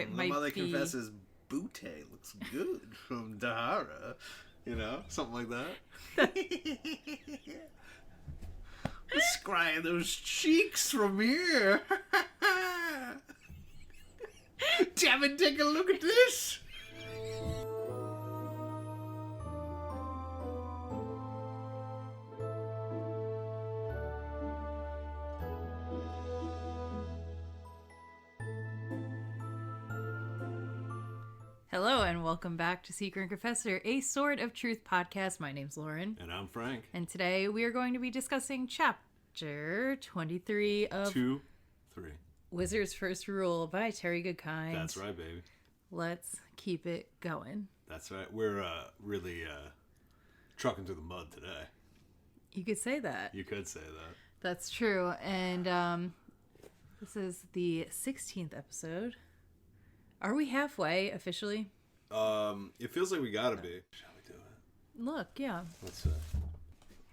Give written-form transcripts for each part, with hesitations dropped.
The mother confesses Butte looks good from Dahara. You know, something like that. Scrying those cheeks from here. Damn it, take a look at this. Hello and welcome back to Seeker and Confessor, a Sword of Truth podcast. My name's Lauren. And I'm Frank. And today we are going to be discussing chapter 23 of 2-3 Wizard's First Rule by Terry Goodkind. That's right, baby. Let's keep it going. That's right. We're really trucking through the mud today. You could say that. You could say that. That's true. And this is the 16th episode. Are we halfway officially? It feels like we gotta be. Shall we do it? Look, yeah. Let's see.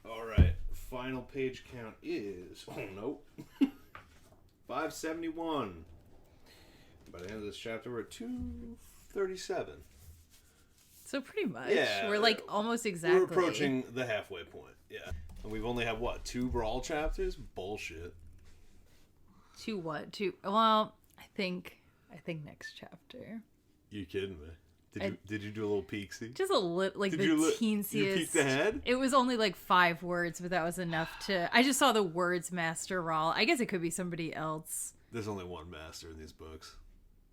All right. Final page count is 571. By the end of this chapter, we're at 237. So pretty much. Yeah, we're like almost exactly. We're approaching the halfway point. Yeah. And we've only had what, 2 brawl chapters? Bullshit. 2 what? 2. Well, I think next chapter. You kidding me? Did you do a little peeksy? Just a little, like the teensiest. You peeked ahead? It was only like 5 words, but that was enough to. I just saw the words Master Rawl. I guess it could be somebody else. There's only one master in these books.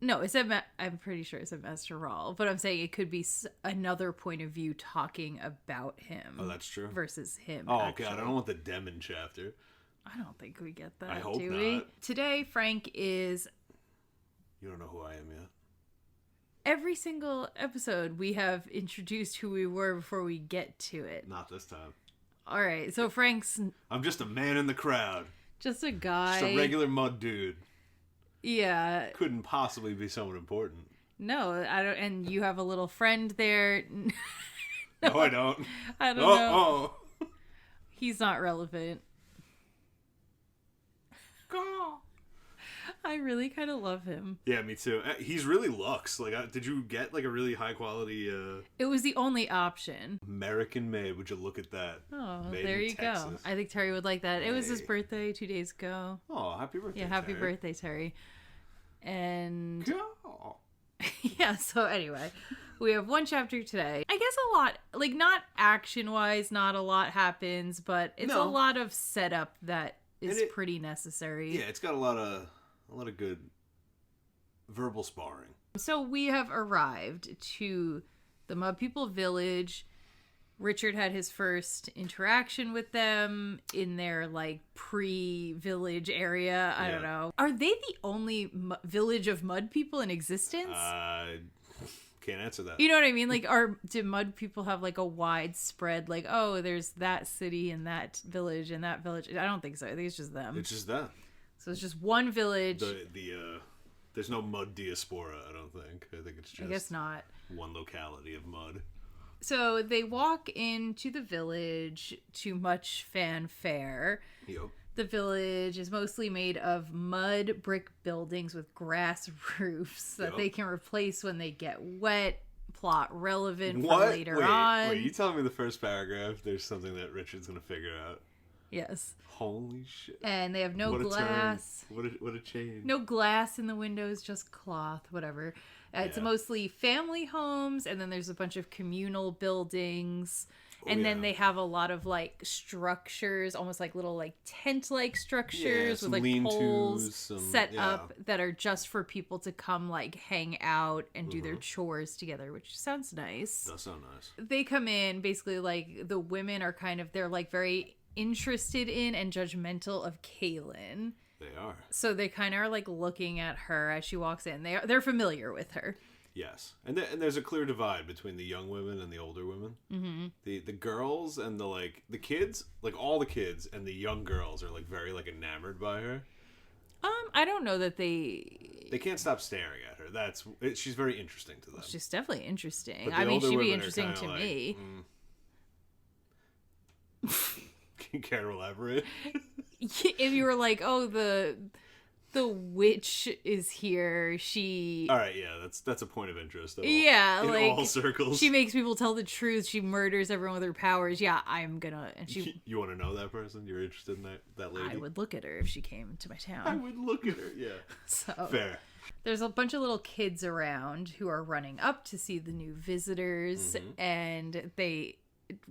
No, it said. I'm pretty sure it said Master Rawl, but I'm saying it could be another point of view talking about him. Oh, that's true. Versus him. Oh, actually. God, I don't want the Demon chapter. I don't think we get that. I hope do not. we? Today, Frank is. You don't know who I am yet. Every single episode, we have introduced who we were before we get to it. Not this time. All right, so Frank's... I'm just a man in the crowd. Just a guy. Just a regular mud dude. Yeah. Couldn't possibly be someone important. No, I don't. And you have a little friend there. No, I don't. I don't know. Oh. He's not relevant. God. I really kind of love him. Yeah, me too. He's really Lux. Like, did you get like a really high quality? It was the only option. American made. Would you look at that? Oh, made there you Texas. go. I think Terry would like that. It was his birthday 2 days ago. Oh, happy birthday! Yeah, happy Terry. birthday, Terry. And Oh. yeah. So anyway, we have 1 chapter today. I guess a lot, like not action wise, not a lot happens, but it's a lot of setup that is pretty necessary. Yeah, it's got a lot of good verbal sparring. So we have arrived to the Mud People village. Richard had his first interaction with them in their like pre-village area. I don't know. Are they the only village of mud people in existence? Can't answer that. You know what I mean? Like, do mud people have like a widespread, like, oh, there's that city and that village and that village? I don't think so. I think it's just them. It's just them. So it's just one village. There's no mud diaspora, I don't think. I think it's just I guess not. One locality of mud. So they walk into the village to much fanfare. Yep. The village is mostly made of mud brick buildings with grass roofs that they can replace when they get wet. Plot relevant for later on. Wait, you telling me the first paragraph there's something that Richard's going to figure out? Yes. Holy shit. And they have no glass. What a change. No glass in the windows, just cloth, whatever. It's mostly family homes, and then there's a bunch of communal buildings. And then they have a lot of like structures, almost like little like tent-like structures with like poles set up that are just for people to come like hang out and do their chores together, which sounds nice. Does sound nice. They come in, basically like the women are kind of, they're like very interested in and judgmental of Kahlan. They are. So they kind of are like looking at her as she walks in. They're familiar with her. Yes, and there's a clear divide between the young women and the older women. Mm-hmm. The girls and the kids, like all the kids and the young girls are like very like enamored by her. I don't know that they can't stop staring at her. She's very interesting to them. She's definitely interesting. I mean, she'd be interesting to me. Can you care to elaborate? If you were like, oh, the witch is here. She... All right, yeah, that's a point of interest. Yeah, in like... all circles. She makes people tell the truth. She murders everyone with her powers. Yeah, I'm gonna... And she... You want to know that person? You're interested in that lady? I would look at her if she came to my town. I would look at her, yeah. So... Fair. There's a bunch of little kids around who are running up to see the new visitors, and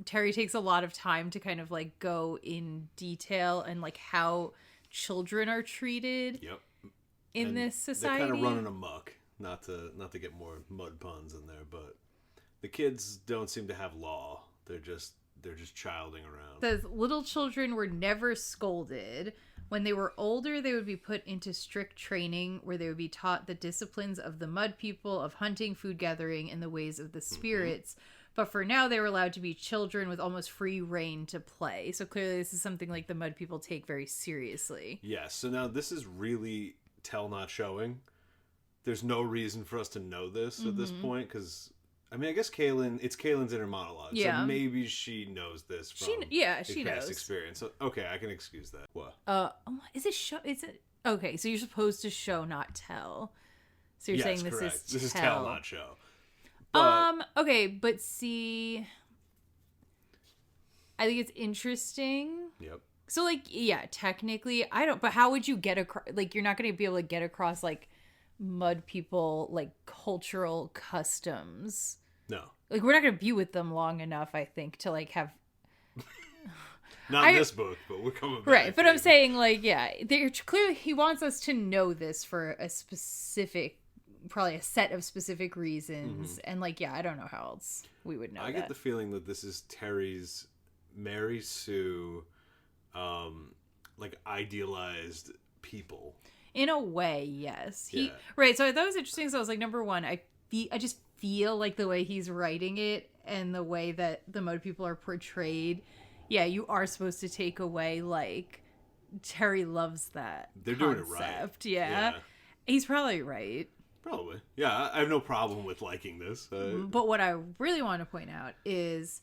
Terry takes a lot of time to kind of like go in detail and like how children are treated in this society. They're kind of running amok, not to get more mud puns in there, but the kids don't seem to have law. They're just childing around. The little children were never scolded. When they were older, they would be put into strict training where they would be taught the disciplines of the mud people, of hunting, food gathering, and the ways of the spirits. But for now, they were allowed to be children with almost free reign to play. So clearly this is something like the mud people take very seriously. Yes. So now this is really tell not showing. There's no reason for us to know this at this point because... I mean, I guess it's Kahlan's inner monologue. Yeah. So maybe she knows this from she past knows. Experience. So, okay, I can excuse that. What? Is it okay, so you're supposed to show, not tell. So you're saying this correct. is This is tell, not show. But... Okay, but see... I think it's interesting. Yep. So, like, yeah, technically, but how would you get across... Like, you're not going to be able to get across, like, mud people, like, cultural customs. No. Like, we're not going to be with them long enough, I think, to, like, have... Not in this book, but we're coming back. Right, but I'm saying, like, yeah, clearly he wants us to know this for a specific, probably a set of specific reasons. And, like, yeah, I don't know how else we would know I get the feeling that this is Terry's Mary Sue, like, idealized people. In a way, yes. Right, so that was interesting. So I was like, number one, I just feel like the way he's writing it and the way that the mud people are portrayed, yeah, you are supposed to take away, like, Terry loves that They're concept. doing it right. Yeah. He's probably right. Probably. Yeah, I have no problem with liking this. But what I really want to point out is...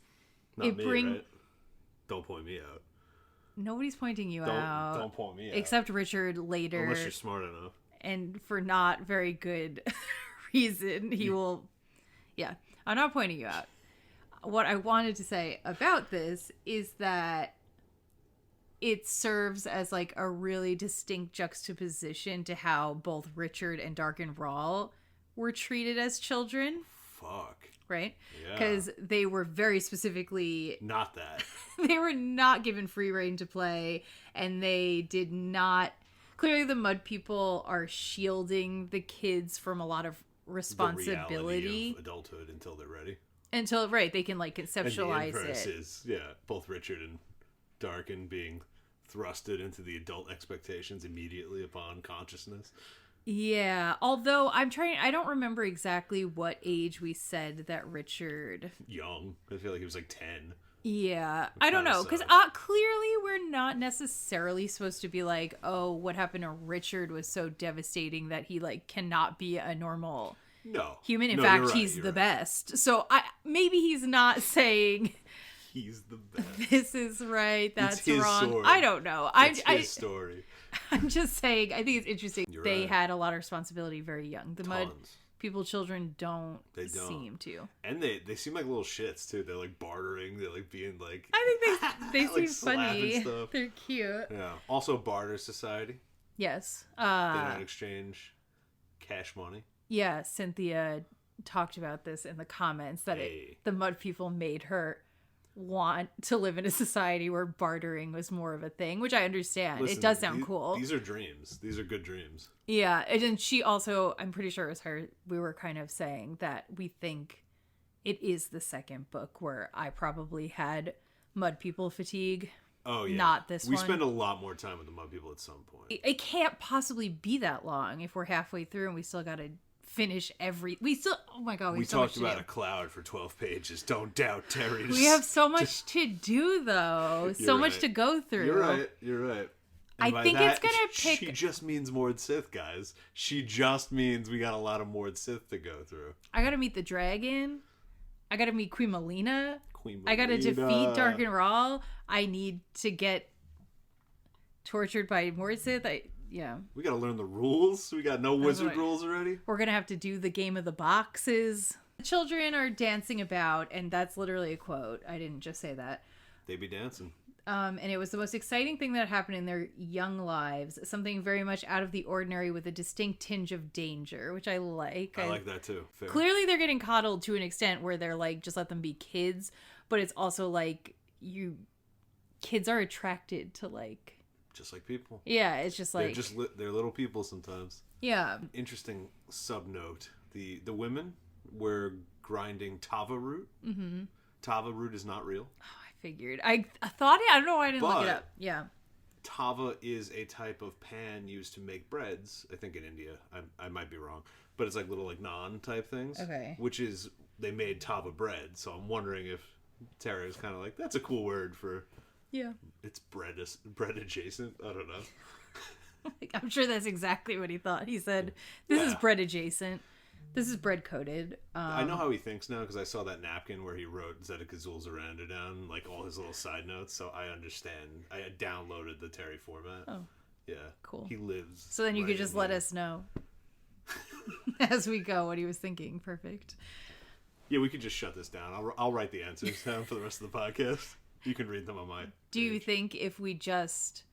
Right? Don't point me out. Nobody's pointing you out. Don't point me out. Except Richard later. Unless you're smart enough. And for not very good reason, he will... Yeah, I'm not pointing you out. What I wanted to say about this is that it serves as like a really distinct juxtaposition to how both Richard and Dark and Rawl were treated as children. Fuck. Right? Yeah. Because they were very specifically... Not that. They were not given free reign to play, and they did not... Clearly the mud people are shielding the kids from a lot of responsibility. The reality of adulthood until they're ready. Until, right, they can, like, conceptualize and the inverse it. Is, both Richard and Darkin being thrusted into the adult expectations immediately upon consciousness. Yeah, although I don't remember exactly what age we said that Richard... Young. I feel like he was like 10. Yeah, I don't know, because clearly we're not necessarily supposed to be like, oh, what happened to Richard was so devastating that he, like, cannot be a normal human. In fact, he's the best. So maybe he's not saying... He's the best. This is right, that's wrong. Sword. I don't know. It's his story. I'm just saying, I think it's interesting. They right. had a lot of responsibility very young. The mud people, children don't seem to. And they seem like little shits, too. They're, like, bartering. They're, like, being, like... I think they like, seem funny. They're cute. Yeah. Also, barter society. Yes. They don't exchange cash money. Yeah, Cynthia talked about this in the comments, that the mud people made her want to live in a society where bartering was more of a thing, which I understand. Listen, it does sound cool. These are dreams. These are good dreams. Yeah, and she also, I'm pretty sure it was her, we were kind of saying that we think it is the second book where I probably had mud people fatigue. Oh, yeah. Not this one. We spend a lot more time with the mud people at some point. It can't possibly be that long if we're halfway through and we still got to finish oh my god, we talked about a cloud for 12 pages. Don't doubt Terry. We have so much to do, though. So much to go through. You're right. And I think it's gonna pick... She just means Mord Sith, guys. She just means we got a lot of Mord Sith to go through. I gotta meet the dragon. I gotta meet Queen Melina. I gotta defeat Dark and Rawl. I need to get tortured by Mord Sith. Yeah. We got to learn the rules. We got no wizard rules already. We're going to have to do the game of the boxes. The children are dancing about, and that's literally a quote. I didn't just say that. They be dancing. And it was the most exciting thing that happened in their young lives. Something very much out of the ordinary with a distinct tinge of danger, which I like. I like that too. Fair. Clearly they're getting coddled to an extent where they're like, just let them be kids. But it's also like, kids are attracted to like... Just like people. Yeah, it's just like... They're little people sometimes. Yeah. Interesting sub-note. The women were grinding tava root. Mm-hmm. Tava root is not real. Figured. I thought it. I don't know why I didn't look it up. Yeah. Tava is a type of pan used to make breads. I think in India. I might be wrong, but it's like little like naan type things. Okay. Which is they made tava bread. So I'm wondering if Tara is kind of like that's a cool word for. Yeah. It's bread adjacent. I don't know. I'm sure that's exactly what he thought. He said, "This is bread adjacant. This is bread coated." I know how he thinks now because I saw that napkin where he wrote Zedek Zulzaranda down, like all his little side notes. So I understand. I had downloaded the Terry format. Oh, yeah, cool. He lives. So then you could just let us know as we go what he was thinking. Perfect. Yeah, we could just shut this down. I'll write the answers down for the rest of the podcast. You can read them on my. Do you think if we just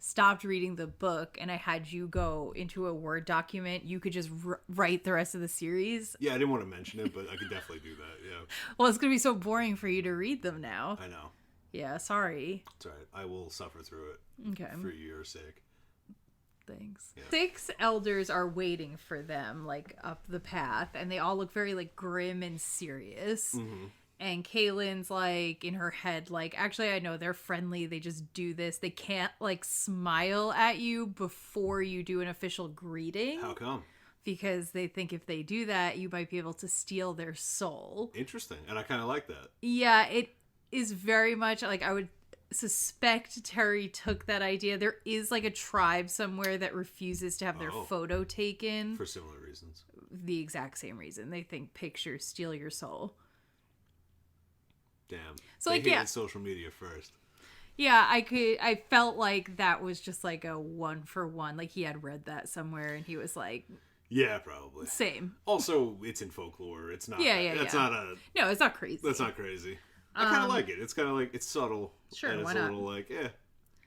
stopped reading the book and I had you go into a Word document, you could just write the rest of the series? Yeah, I didn't want to mention it, but I could definitely do that, yeah. Well, it's going to be so boring for you to read them now. I know. Yeah, sorry. It's all right. I will suffer through it. Okay. For your sake. Thanks. Yeah. 6 elders are waiting for them, like, up the path, and they all look very, like, grim and serious. Mm-hmm. And Kahlan's like in her head, like, actually, I know they're friendly. They just do this. They can't like smile at you before you do an official greeting. How come? Because they think if they do that, you might be able to steal their soul. Interesting. And I kind of like that. Yeah, it is very much like I would suspect Terry took that idea. There is like a tribe somewhere that refuses to have their photo taken. For similar reasons. The exact same reason. They think pictures steal your soul. Damn. So they hated social media first. Yeah, I felt like that was just like a 1-for-1. Like he had read that somewhere and he was like, yeah, probably. Same. Also, it's in folklore. It's not. Yeah. Not a. No, it's not crazy. That's not crazy. I kind of like it. It's kind of like it's subtle. Sure, and it's why not? A little like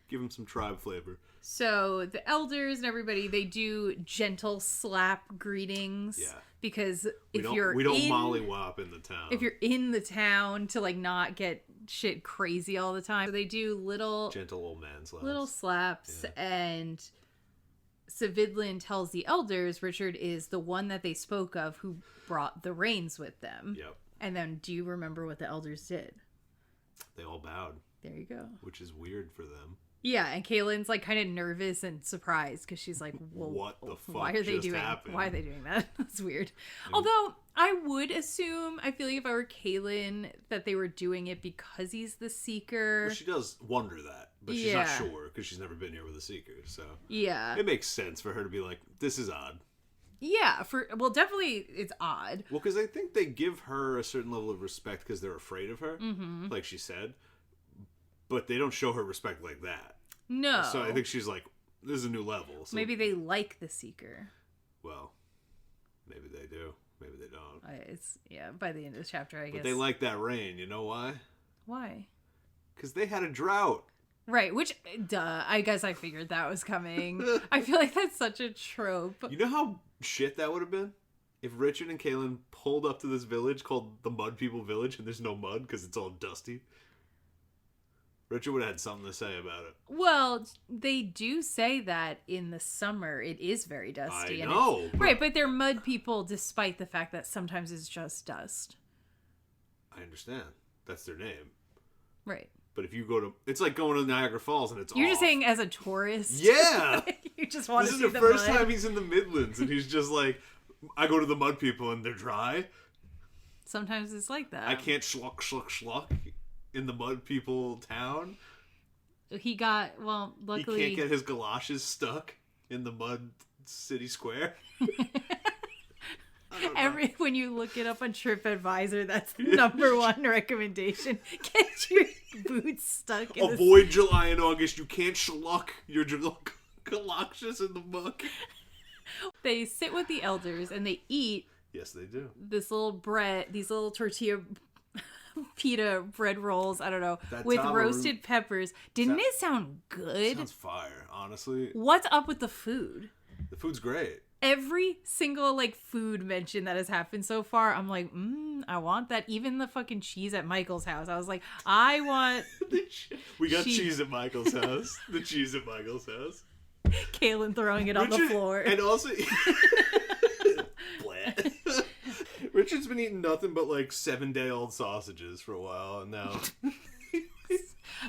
give them some tribe flavor. So the elders and everybody, they do gentle slap greetings. Yeah. Because we don't mollywop in the town. If you're in the town to like not get shit crazy all the time, so they do little gentle old man slaps. Little slaps, and Savidlin tells the elders Richard is the one that they spoke of who brought the reins with them. Yep. And then, do you remember what the elders did? They all bowed. There you go. Which is weird for them. Yeah, and Kahlan's like kind of nervous and surprised because she's like, well, what the fuck why are they doing happened? Why are they doing that? That's weird. Although I would assume, I feel like if I were Kahlan, that they were doing it because he's the Seeker. Well, she does wonder that, but she's not sure because she's never been here with a Seeker. So yeah, it makes sense for her to be like, this is odd. Yeah, definitely it's odd. Well, because I think they give her a certain level of respect because they're afraid of her, like she said. But they don't show her respect like that. No. So I think she's like, this is a new level. So maybe they like the Seeker. Well, maybe they do. Maybe they don't. By the end of the chapter, I guess. But they like that rain. You know why? Why? Because they had a drought. Right, which, I guess I figured that was coming. I feel like that's such a trope. You know how shit that would have been? If Richard and Kahlan pulled up to this village called the Mud People Village and there's no mud because it's all dusty. Richard would have had something to say about it. Well, they do say that in the summer it is very dusty. I know. Right, but they're mud people despite the fact that sometimes it's just dust. I understand. That's their name. Right. But if you go to... It's like going to Niagara Falls and it's You're just saying as a tourist? Yeah! You just want to see the mud. This is the first time he's in the Midlands and he's just like, I go to the mud people and they're dry. Sometimes it's like that. I can't schluck in the mud people town. He got, luckily... He can't get his galoshes stuck in the mud city square. When you look it up on TripAdvisor, that's the number one recommendation. Get your boots stuck in Avoid July and August. You can't schluck your Galoshes in the muck. They sit with the elders and they eat. Yes, they do. This little bread, these little tortilla pita bread rolls, I don't know, with roasted peppers. Didn't it sound good? Sounds fire, honestly. What's up with the food? The food's great. Every single like food mention that has happened so far, I'm like, I want that. Even the fucking cheese at Michael's house. I was like, I want. We got cheese at Michael's house. The cheese at Michael's house. Kahlan throwing it on the floor. And also, Richard's been eating nothing but like 7-day-old sausages for a while, and now.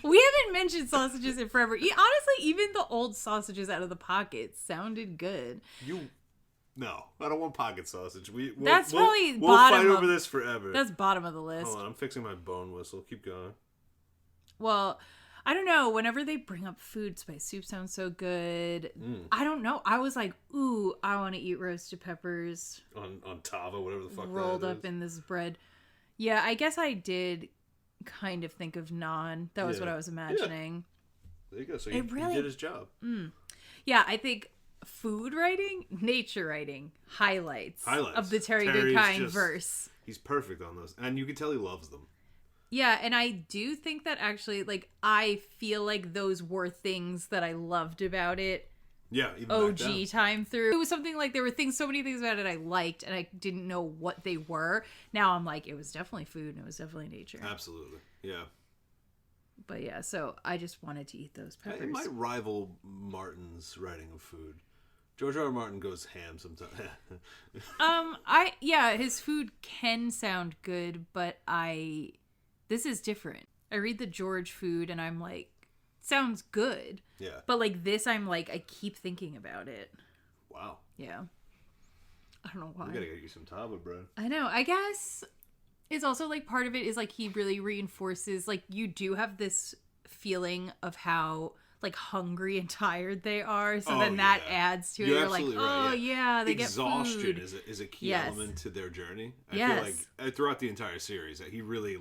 We haven't mentioned sausages in forever. Honestly, even the old sausages out of the pocket sounded good. No, I don't want pocket sausage. We'll fight over this forever. That's bottom of the list. Hold on, I'm fixing my bone whistle. Keep going. Well, I don't know. Whenever they bring up food, spice soup sounds so good. I don't know. I was like, ooh, I want to eat roasted peppers. On tava, whatever the fuck rolled up in this bread. Yeah, I guess I did kind of think of naan. That was what I was imagining. Yeah. There you go. So he did his job. Yeah, I think food writing, nature writing, highlights of the Terry Goodkind verse. He's perfect on those. And you can tell he loves them. Yeah, and I do think that actually, like, I feel like those were things that I loved about it. Yeah, even OG time through. It was something like there were so many things about it I liked, and I didn't know what they were. Now I'm like, it was definitely food, and it was definitely nature. Absolutely, yeah. But yeah, so I just wanted to eat those peppers. It might rival Martin's writing of food. George R. R. Martin goes ham sometimes. His food can sound good, but this is different. I read the George food, and I'm like, sounds good. Yeah. But like this, I'm like, I keep thinking about it. Wow. Yeah. I don't know why. We gotta get you some tava bread. I know. I guess it's also like part of it is like he really reinforces, like, you do have this feeling of how like hungry and tired they are. So then that adds to it. You're like, right, they get food. Exhaustion is a key element to their journey. I feel like throughout the entire series, he really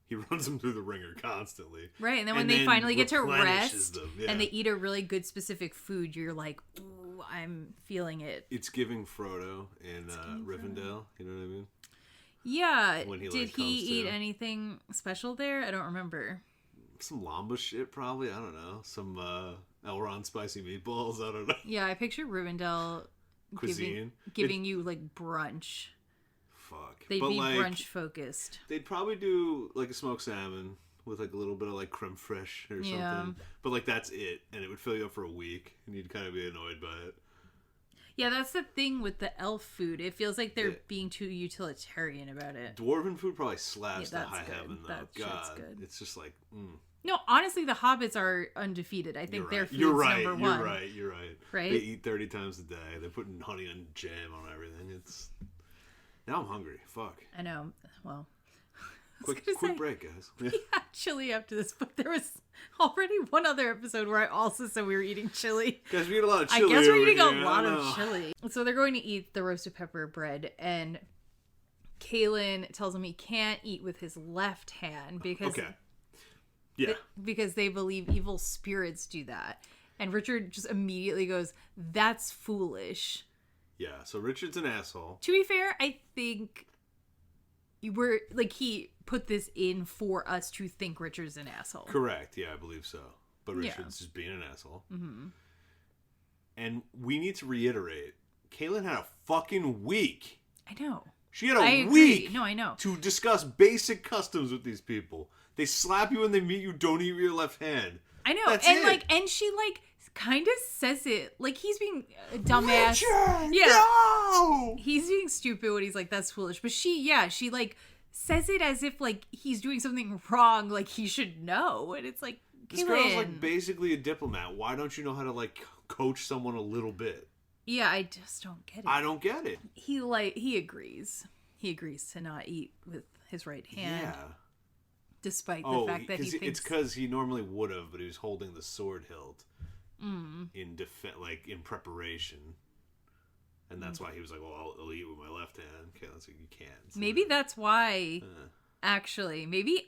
he runs them through the ringer constantly. Right, and then when they finally get to rest and they eat a really good specific food, you're like, ooh, I'm feeling it. It's giving Frodo in Rivendell, you know what I mean? Yeah. Did he eat anything special there? I don't remember. Some Lamba shit, probably. I don't know. Some Elrond spicy meatballs. I don't know. Yeah, I picture Rivendell cuisine giving you like brunch. Fuck. They'd be brunch focused. They'd probably do like a smoked salmon with like a little bit of like creme fraiche or something. But like that's it, and it would fill you up for a week, and you'd kind of be annoyed by it. Yeah, that's the thing with the elf food. It feels like they're being too utilitarian about it. Dwarven food probably slaps to high heaven, though. That shit's good. It's just like, No, honestly, the hobbits are undefeated. I think their food's number one. You're right. Right? They eat 30 times a day. They're putting honey and jam on everything. Now I'm hungry. Fuck. I know. Well, quick break, guys. We had chili after this, but there was already one other episode where I also said we were eating chili. Guys, we eat a lot of chili. I guess we're eating a lot of chili. So they're going to eat the roasted pepper bread, and Kahlan tells him he can't eat with his left hand because because they believe evil spirits do that. And Richard just immediately goes, "That's foolish." Yeah, so Richard's an asshole. To be fair, I think he put this in for us to think Richard's an asshole. Correct, yeah, I believe so. But Richard's just being an asshole. Mm-hmm. And we need to reiterate, Kahlan had a fucking week. I know. She had a week. No, I know. To discuss basic customs with these people. They slap you when they meet you, don't eat with your left hand. I know. And she kind of says it like he's being a dumbass. Richard, no! He's being stupid when he's like, that's foolish. But she like says it as if like he's doing something wrong, like he should know. And it's like, this girl's like basically a diplomat. Why don't you know how to like coach someone a little bit? Yeah, I just don't get it. I don't get it. He agrees. He agrees to not eat with his right hand. Yeah. Despite the fact that he thinks... It's because he normally would have, but he was holding the sword hilt in preparation. And that's why he was like, well, I'll eat with my left hand. Okay, that's like, you can't. So maybe that's why, actually. Maybe,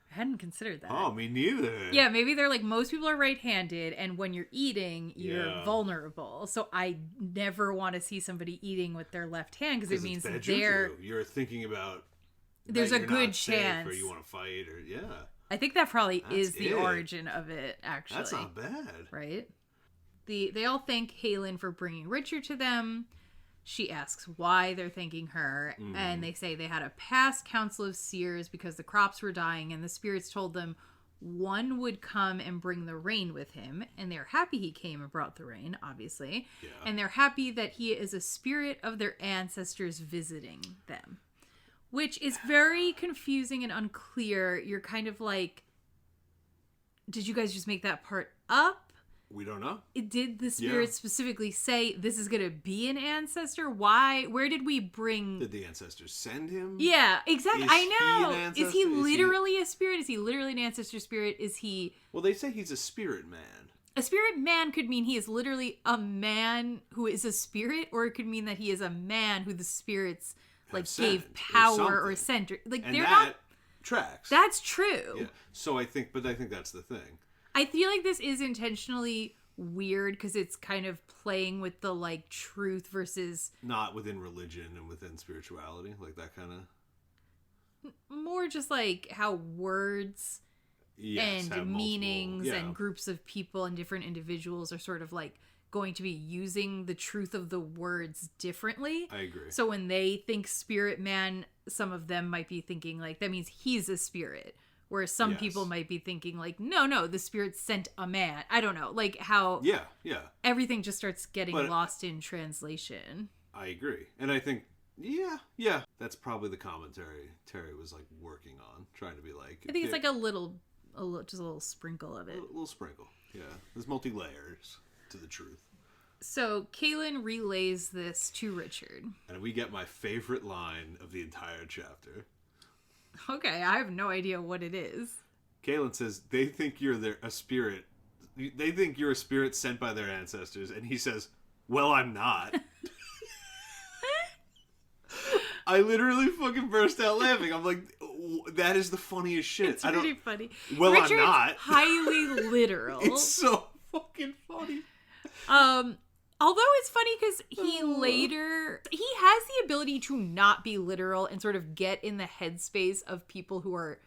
I hadn't considered that. Oh, me neither. Yeah, maybe they're like, most people are right-handed, and when you're eating, you're vulnerable. So I never want to see somebody eating with their left hand, because it means you're thinking about there's a good chance, or you want to fight, or I think that probably is the origin of it, actually. That's not bad. Right? They all thank Kahlan for bringing Richard to them. She asks why they're thanking her, and they say they had a past council of seers because the crops were dying, and the spirits told them one would come and bring the rain with him, and they're happy he came and brought the rain, obviously. Yeah. And they're happy that he is a spirit of their ancestors visiting them, which is very confusing and unclear. You're kind of like, did you guys just make that part up? We don't know. Did the spirit specifically say this is going to be an ancestor? Why? Where did we bring... Did the ancestors send him? Yeah, exactly. I know. Is he literally a spirit? Is he literally an ancestor spirit? Is he... Well, they say he's a spirit man. A spirit man could mean he is literally a man who is a spirit, or it could mean that he is a man who the spirits gave power or sent. Like, and they're not... tracks. That's true. Yeah. So I think that's the thing. I feel like this is intentionally weird because it's kind of playing with the truth versus not within religion and within spirituality, like that kind of more just how words and meanings and groups of people and different individuals are sort of going to be using the truth of the words differently. I agree. So when they think spirit man, some of them might be thinking that means he's a spirit. Whereas some people might be thinking no, the spirit sent a man. I don't know. How everything just starts getting lost in translation. I agree. And I think, that's probably the commentary Terry was working on, trying to be I think it's a little, just a little sprinkle of it. A little sprinkle, yeah. There's multi-layers to the truth. So Kahlan relays this to Richard. And we get my favorite line of the entire chapter. Okay, I have no idea what it is. Kahlan says they think you're a spirit. They think you're a spirit sent by their ancestors, and he says, "Well, I'm not." I literally fucking burst out laughing. I'm like, that is the funniest shit. It's pretty funny. Well, Richard's I'm not. Highly literal. It's so fucking funny. Although it's funny because he has the ability to not be literal and sort of get in the headspace of people who are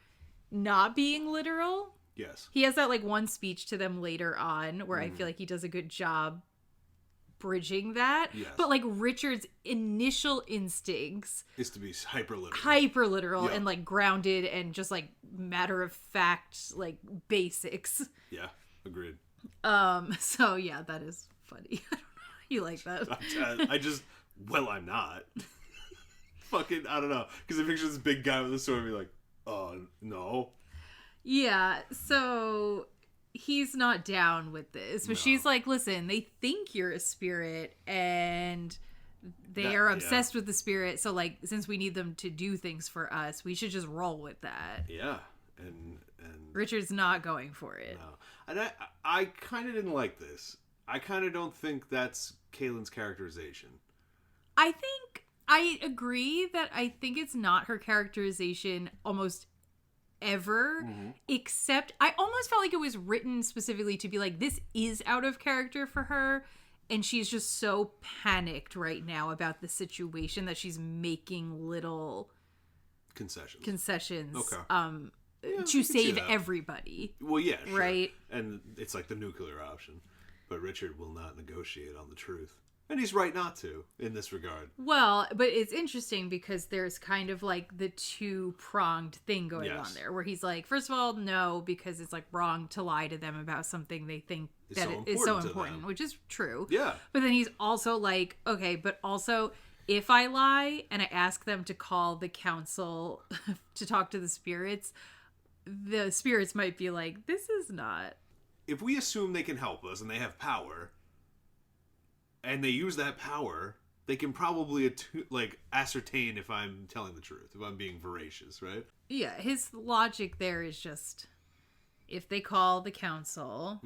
not being literal. Yes. He has that one speech to them later on where I feel like he does a good job bridging that. Yes. But Richard's initial instincts is to be hyper literal and grounded and just matter of fact basics. Yeah, agreed. So yeah, that is funny. You like that? I'm not. Fucking, I don't know. Because I picture this big guy with a sword and be like, no. Yeah, so he's not down with this. But she's like, listen, they think you're a spirit and they are obsessed with the spirit. So, since we need them to do things for us, we should just roll with that. Yeah. And Richard's not going for it. No. And I kind of didn't like this. I kind of don't think that's Kahlan's characterization. I agree that I think it's not her characterization almost ever, except I almost felt like it was written specifically to be this is out of character for her, and she's just so panicked right now about the situation that she's making little concessions. Okay. To save everybody. Well, yeah, sure. Right? And it's the nuclear option. But Richard will not negotiate on the truth. And he's right not to, in this regard. Well, but it's interesting because there's kind of the two-pronged thing going on there. Where he's first of all, no, because it's wrong to lie to them about something they think is so important, which is true. Yeah. But then he's also okay, but also, if I lie and I ask them to call the council to talk to the spirits might be this is not... If we assume they can help us and they have power, and they use that power, they can probably ascertain if I'm telling the truth, if I'm being veracious, right? Yeah, his logic there is just, if they call the council,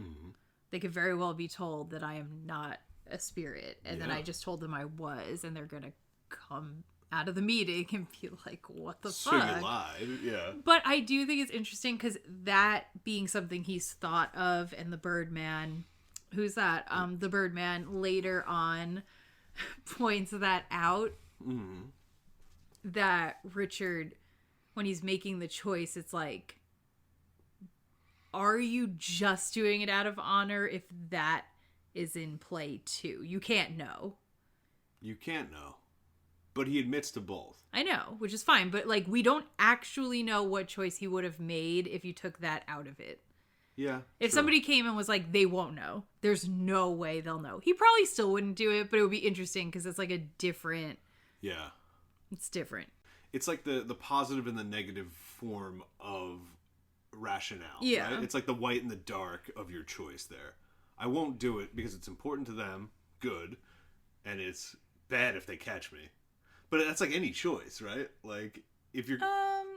they could very well be told that I am not a spirit, and then I just told them I was, and they're gonna come out of the meeting and be like, what the so fuck? You lied, yeah. But I do think it's interesting because that being something he's thought of, and the Birdman, who's that? The Birdman later on points that out. Mm-hmm. That Richard, when he's making the choice, it's like, are you just doing it out of honor if that is in play too? You can't know. You can't know. But he admits to both. I know, which is fine. But, like, we don't actually know what choice he would have made if you took that out of it. Yeah. If somebody came and was like, they won't know. There's no way they'll know. He probably still wouldn't do it, but it would be interesting because it's like a different... Yeah. It's different. It's like the positive and the negative form of rationale. Yeah. Right? It's like the white and the dark of your choice there. I won't do it because it's important to them. Good. And it's bad if they catch me. But that's like any choice, right? Like, if you're...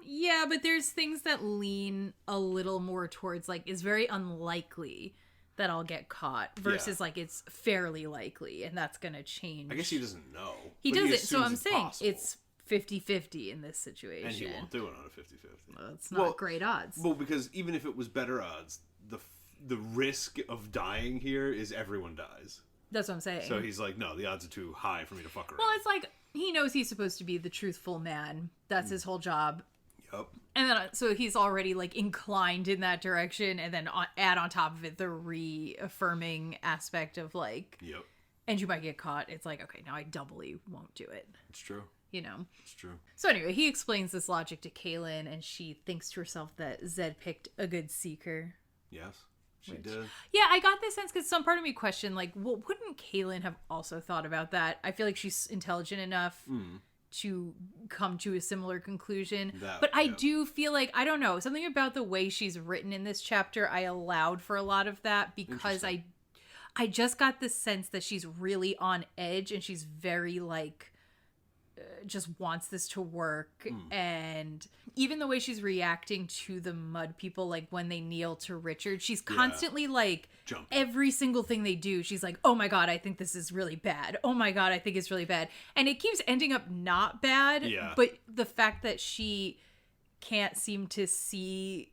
Yeah, but there's things that lean a little more towards, like, it's very unlikely that I'll get caught versus, like, it's fairly likely, and that's gonna change. I guess he doesn't know. He doesn't, so I'm saying it's 50-50 in this situation. And he won't do it on a 50-50. Well, it's not great odds. Well, because even if it was better odds, the risk of dying here is everyone dies. That's what I'm saying. So he's like, no, the odds are too high for me to fuck around. Well, it's like, he knows he's supposed to be the truthful man. That's his whole job. Yep. And then, so he's already, like, inclined in that direction, and then add on top of it the reaffirming aspect of, like... Yep. And you might get caught. It's like, okay, now I doubly won't do it. It's true. You know? It's true. So anyway, he explains this logic to Kahlan, and she thinks to herself that Zed picked a good seeker. Yes. She did. Yeah, I got this sense because some part of me questioned, like, well, wouldn't Kahlan have also thought about that? I feel like she's intelligent enough to come to a similar conclusion. But I do feel like, I don't know, something about the way she's written in this chapter, I allowed for a lot of that because I just got the sense that she's really on edge and she's very, like, just wants this to work. And even the way she's reacting to the mud people, like when they kneel to Richard, she's constantly like jumping. Every single thing they do, she's like, oh my god, I think this is really bad. Oh my god, I think it's really bad. And it keeps ending up not bad. But the fact that she can't seem to see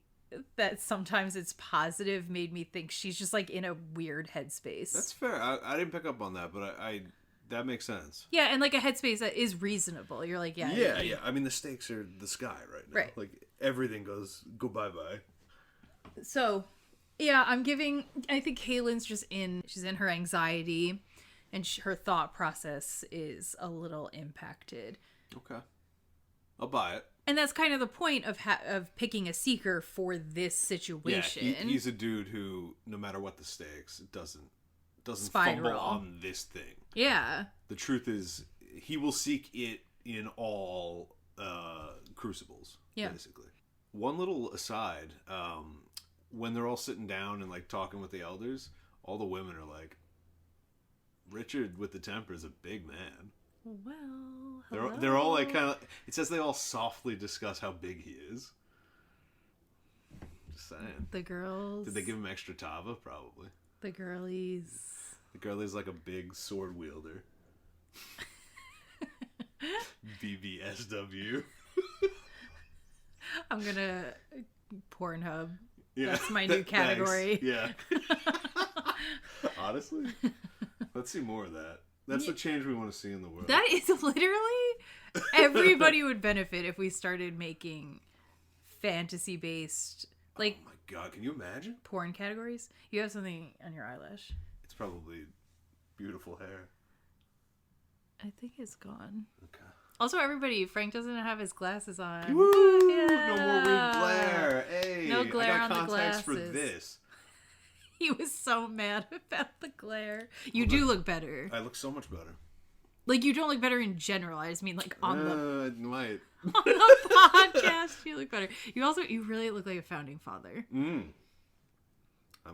that sometimes it's positive made me think she's just like in a weird headspace. That's fair. I didn't pick up on that, but I that makes sense. Yeah, and like a headspace that is reasonable. You're like, yeah. I mean, the stakes are the sky right now. Right. Like everything go bye-bye. So, yeah, I think Kahlan's just she's in her anxiety, and her thought process is a little impacted. Okay. I'll buy it. And that's kind of the point of picking a seeker for this situation. Yeah, he's a dude who, no matter what the stakes, doesn't spiral. fumble on this thing. Yeah. The truth is, he will seek it in all crucibles, basically. One little aside, when they're all sitting down and like talking with the elders, all the women are like, Richard with the temper is a big man. Well, hello. They're all like kind of, it says they all softly discuss how big he is. Just saying. The girls. Did they give him extra tava? Probably. The girlies. The girlie's like a big sword wielder. BBSW. I'm gonna Pornhub. Yeah, that's my new category. Yeah. Honestly, let's see more of that. That's the change we want to see in the world. That is literally everybody would benefit if we started making fantasy based, like, oh my god, can you imagine? Porn categories? You have something on your eyelash. It's probably beautiful hair. I think it's gone. Okay. Also, everybody, Frank doesn't have his glasses on. Woo! Yeah. No more weird glare. Hey, no glare I got on the contacts glasses. for this. He was so mad about the glare. You do look better. I look so much better. Like, you don't look better in general. I just mean, like, on I might. on the podcast, you look better. You really look like a founding father. I'm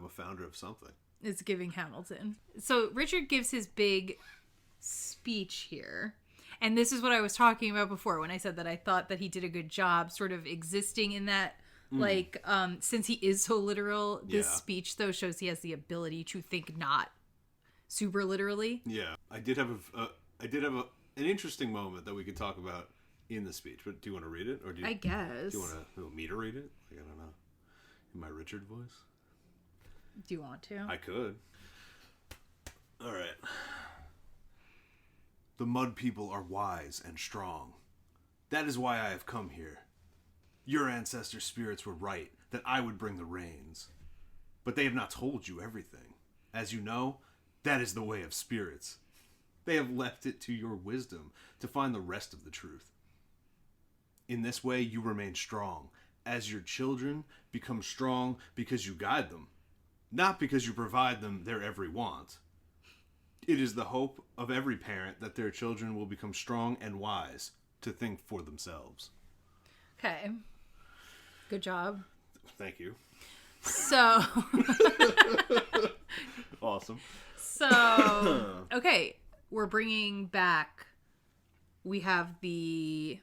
a founder of something. It's giving Hamilton. So Richard gives his big speech here. And this is what I was talking about before when I said that I thought that he did a good job sort of existing in that, like, since he is so literal, this speech, though, shows he has the ability to think not super literally. Yeah. I did have an interesting moment that we could talk about in the speech. But do you want to read it, or do you? I guess. Do you want me to read it? Like, I don't know. In my Richard voice. Do you want to? I could. All right. The mud people are wise and strong. That is why I have come here. Your ancestor spirits were right that I would bring the rains. But they have not told you everything. As you know, that is the way of spirits. They have left it to your wisdom to find the rest of the truth. In this way, you remain strong, as your children become strong because you guide them, not because you provide them their every want. It is the hope of every parent that their children will become strong and wise to think for themselves. Okay. Good job. Thank you. So. Awesome. So, okay. We're bringing back, we have the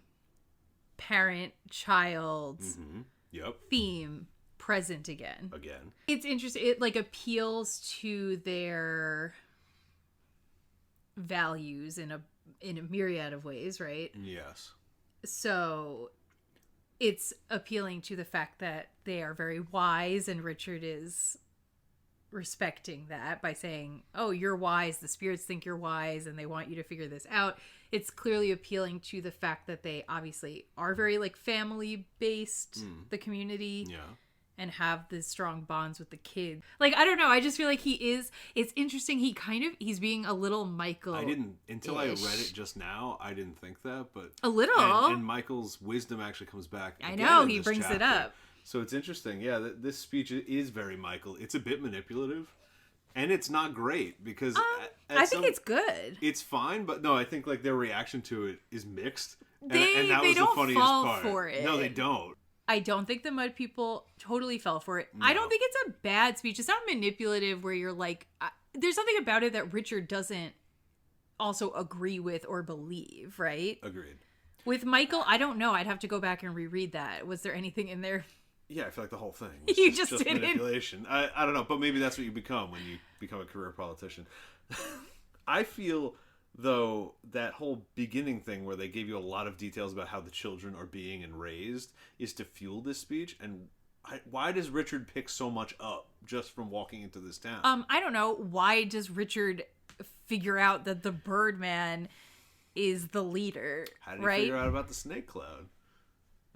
parent-child theme present again. It's interesting. It like appeals to their values in a myriad of ways, right? Yes. So it's appealing to the fact that they are very wise, and Richard is respecting that by saying, oh, you're wise, the spirits think you're wise and they want you to figure this out. It's clearly appealing to the fact that they obviously are very like family based, the community, and have this strong bonds with the kids. Like, I don't know, I just feel like it's interesting, he's being a little Michael. I didn't, until I read it just now, I didn't think that, but a little, and Michael's wisdom actually comes back. I know, he brings it up. So it's interesting. Yeah, this speech is very Michael. It's a bit manipulative, and it's not great because I think it's good. It's fine, but no, I think like their reaction to it is mixed. And that they was don't the funniest fall part. for it. No, they don't. I don't think the mud people totally fell for it. No. I don't think it's a bad speech. It's not manipulative where you're like, there's something about it that Richard doesn't also agree with or believe, right? Agreed. With Michael, I don't know. I'd have to go back and reread that. Was there anything in there? Yeah, I feel like the whole thing. You just didn't. Manipulation. I don't know, but maybe that's what you become when you become a career politician. I feel, though, that whole beginning thing where they gave you a lot of details about how the children are being and raised is to fuel this speech. And why does Richard pick so much up just from walking into this town? I don't know. Why does Richard figure out that the Birdman is the leader? How did he figure out about the snake cloud?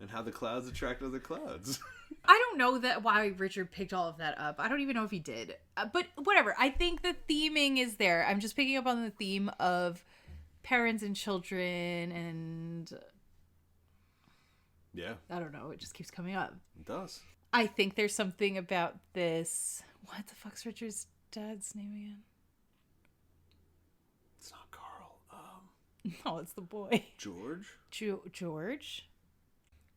And how the clouds attract other clouds? I don't know why Richard picked all of that up. I don't even know if he did. But whatever. I think the theming is there. I'm just picking up on the theme of parents and children and... Yeah. I don't know. It just keeps coming up. It does. I think there's something about this... What the fuck's Richard's dad's name again? It's not Carl. No, it's the boy. George? George?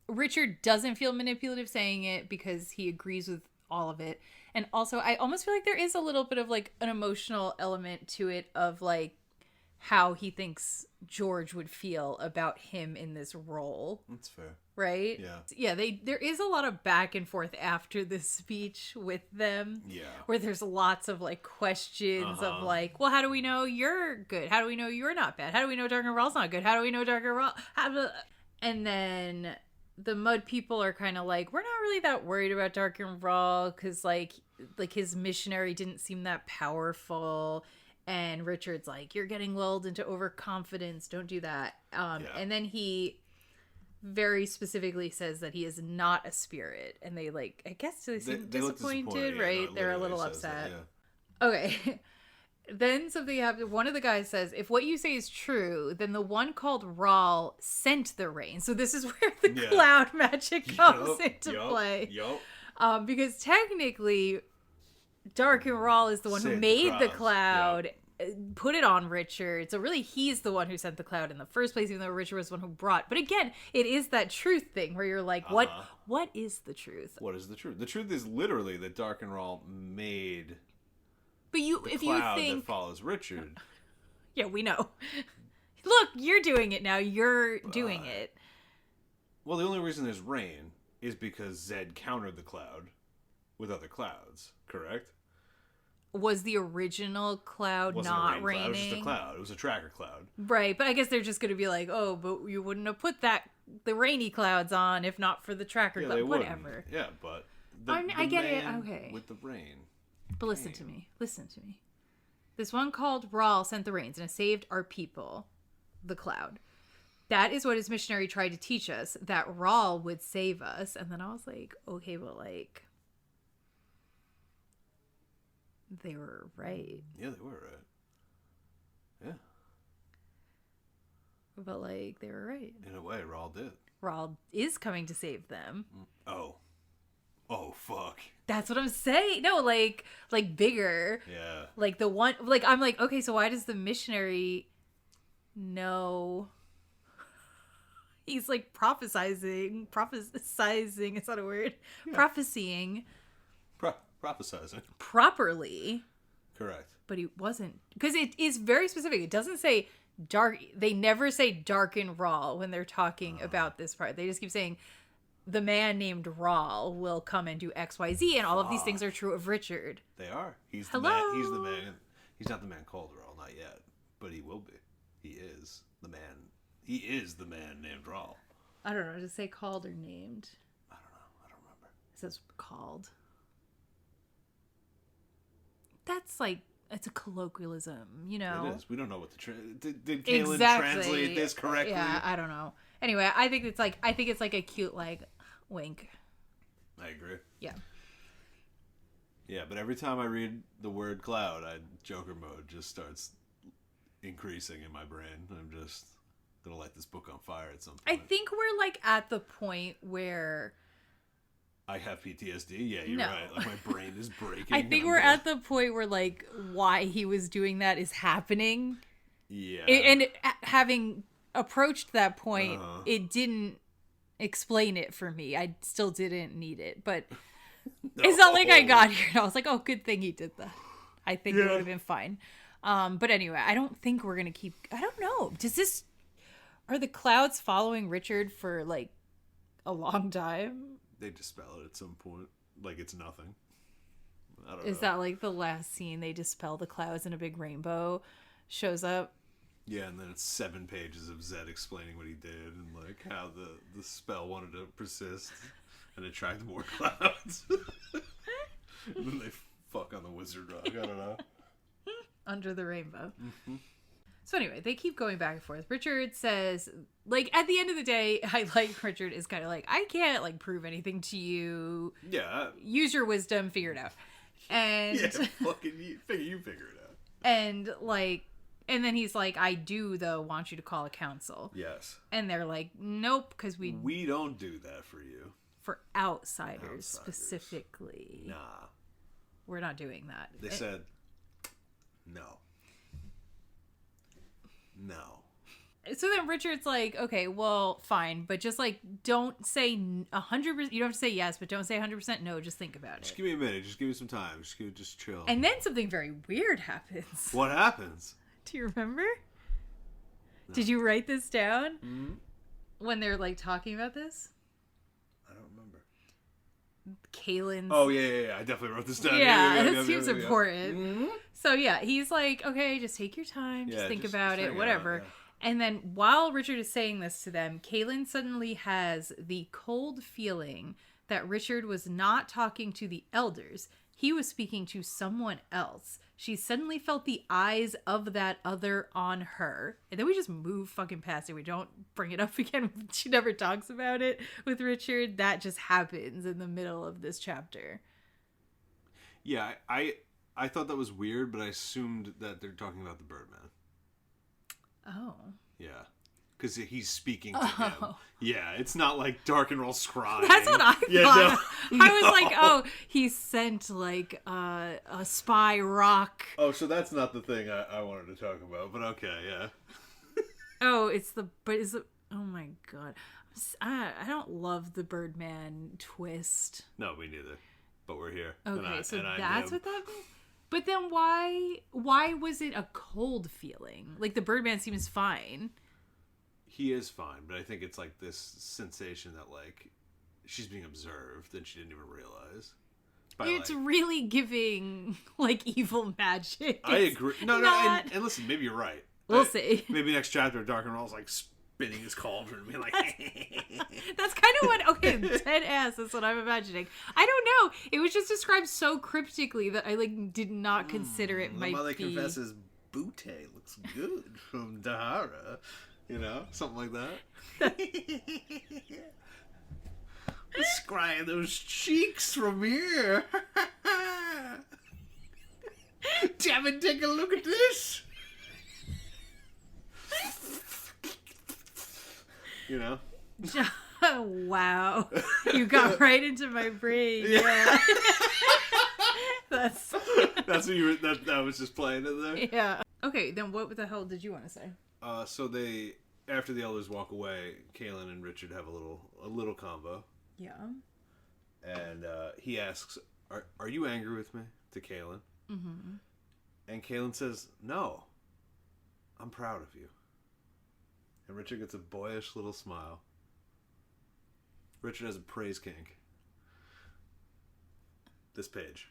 Richard doesn't feel manipulative saying it because he agrees with all of it. And also, I almost feel like there is a little bit of like an emotional element to it of like how he thinks George would feel about him in this role. That's fair. Right? Yeah. Yeah, there is a lot of back and forth after this speech with them. Yeah. Where there's lots of like questions of like, well, how do we know you're good? How do we know you're not bad? How do we know Dark and Raw's not good? How do we know Dark and Raw? And then the mud people are kind of like, we're not really that worried about Dark and Raw because like his missionary didn't seem that powerful. And Richard's like, you're getting lulled into overconfidence. Don't do that. And then he very specifically says that he is not a spirit. And they like, I guess they seem disappointed, right? Yeah, they're a little upset. That, yeah. Okay. Then something happens. One of the guys says, if what you say is true, then the one called Rawl sent the rain. So this is where the cloud magic comes into play. Because technically, Dark and Rawl is the one who made the cloud, put it on Richard. So really, he's the one who sent the cloud in the first place, even though Richard was the one who brought. But again, it is that truth thing where you're like, what is the truth? What is the truth? The truth is literally that Dark and Rawl made... But if you think that follows Richard, yeah, we know. Look, you're doing it now. You're doing it. Well, the only reason there's rain is because Zed countered the cloud with other clouds. Correct? was the original cloud not raining? It was just a cloud. It was a tracker cloud. Right, but I guess they're just going to be like, oh, but you wouldn't have put the rainy clouds on if not for the tracker cloud. Whatever. Yeah, but I get it. Okay. With the rain. But listen to me. This one called Rawl sent the rains and it saved our people, the cloud. That is what his missionary tried to teach us, that Rawl would save us. And then I was like, okay, but like, they were right. Yeah, they were right. Yeah. But like, they were right. In a way, Rawl did. Rawl is coming to save them. Oh, fuck. That's what I'm saying. No, like bigger. Yeah. Like the one, like, I'm like, okay, so why does the missionary know? He's like prophesizing, it's not a word. Yeah. Prophesying. Prophesizing. Properly. Correct. But he wasn't. Because it is very specific. It doesn't say dark. They never say dark and Rawl when they're talking about this part. They just keep saying the man named Rawl will come and do X, Y, Z. And all of these things are true of Richard. They are. He's the man. He's the man. He's not the man called Rawl, not yet. But he will be. He is the man. He is the man named Rawl. I don't know. Does it say called or named? I don't know. I don't remember. It says called. That's like, it's a colloquialism, you know? It is. We don't know what the did Kahlan translate this correctly? Yeah, I don't know. Anyway, I think it's like a cute like wink. I agree. Yeah. Yeah, but every time I read the word cloud, Joker mode just starts increasing in my brain. I'm just gonna light this book on fire at some point. I think we're like at the point where I have PTSD. Yeah, you're right. Like my brain is breaking. I think we're at the point where like why he was doing that is happening. Yeah. Having approached that point, it didn't explain it for me. I still didn't need it, but it's not like I got here and I was like, oh, good thing he did that. I think it would have been fine. But anyway, I don't think we're gonna keep. I don't know. Are the clouds following Richard for like a long time? They dispel it at some point, like it's nothing. I don't know. Is that like the last scene? They dispel the clouds and a big rainbow shows up. Yeah, and then it's 7 pages of Zed explaining what he did and like how the spell wanted to persist and attract more clouds. And then they fuck on the wizard rock. I don't know. Under the rainbow. Mm-hmm. So anyway, they keep going back and forth. Richard says, like, at the end of the day, I like Richard is kind of like, I can't, like, prove anything to you. Yeah. Use your wisdom, figure it out. And yeah, fucking you figure it out. And, like, and then he's like, I do, though, want you to call a council. Yes. And they're like, nope, because we don't do that for you. For outsiders. Specifically. Nah. We're not doing that. They said, no. No. So then Richard's like, okay, well, fine, but just like, don't say 100%. You don't have to say yes, but don't say 100% no. Just think about it. Just give me a minute. Just give me some time. Just chill. And then something very weird happens. What happens? Do you remember? No. Did you write this down? Mm-hmm. When they're like talking about this? I don't remember. Kahlan's. Oh, yeah. I definitely wrote this down. Yeah, it seems important. Mm-hmm. So, yeah, he's like, okay, just take your time. Just think about it, whatever. And then while Richard is saying this to them, Kahlan suddenly has the cold feeling that Richard was not talking to the elders. He was speaking to someone else. She suddenly felt the eyes of that other on her. And then we just move fucking past it. We don't bring it up again. She never talks about it with Richard. That just happens in the middle of this chapter. Yeah, I thought that was weird, but I assumed that they're talking about the Birdman. Oh. Yeah. Because he's speaking to him. Yeah, it's not like Dark and Roll scrying. That's what I thought. Yeah, no. I was like, oh, he sent like a spy rock. Oh, so that's not the thing I wanted to talk about, but okay, yeah. Oh, oh my god. I don't love the Birdman twist. No, me neither. But we're here. Okay, so that's what that means? But then why was it a cold feeling? Like the Birdman seems fine. He is fine, but I think it's like this sensation that like she's being observed and she didn't even realize. It's really giving, like, evil magic. I agree. No, and listen, maybe you're right. We'll see. Maybe next chapter, Dark and Roll's like spinning his cauldron and being like... That's kind of what... Okay, dead ass, that's what I'm imagining. I don't know. It was just described so cryptically that I, like, did not consider it might be... The mother confesses Butte looks good from Dahara. You know? Something like that. Scrying those cheeks from here. Damn it, take a look at this. You know? Wow. You got right into my brain. Yeah. That's what you were, that was just playing in there? Yeah. Okay, then what the hell did you want to say? So they, after the elders walk away, Kahlan and Richard have a little combo. Yeah. And he asks, are you angry with me? To Kahlan. Mm-hmm. And Kahlan says, no. I'm proud of you. And Richard gets a boyish little smile. Richard has a praise kink. This page.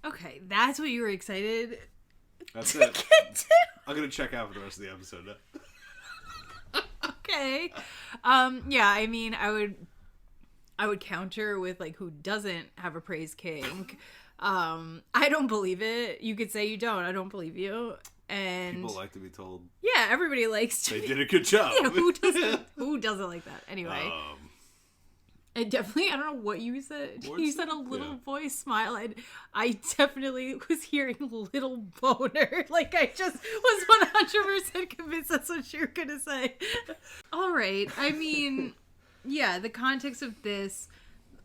Okay, that's what you were excited That's to it. get to? I'm going to check out for the rest of the episode now. Okay. Yeah, I mean, I would counter with, like, who doesn't have a praise kink. I don't believe it. You could say you don't. I don't believe you. And people like to be told. Yeah, everybody likes to. They did a good job. Yeah, who doesn't like that? Anyway. I definitely, I don't know what you said. You said a little boy smile. I definitely was hearing little boner. Like, I just was 100% convinced that's what you were going to say. All right. I mean, yeah, the context of this,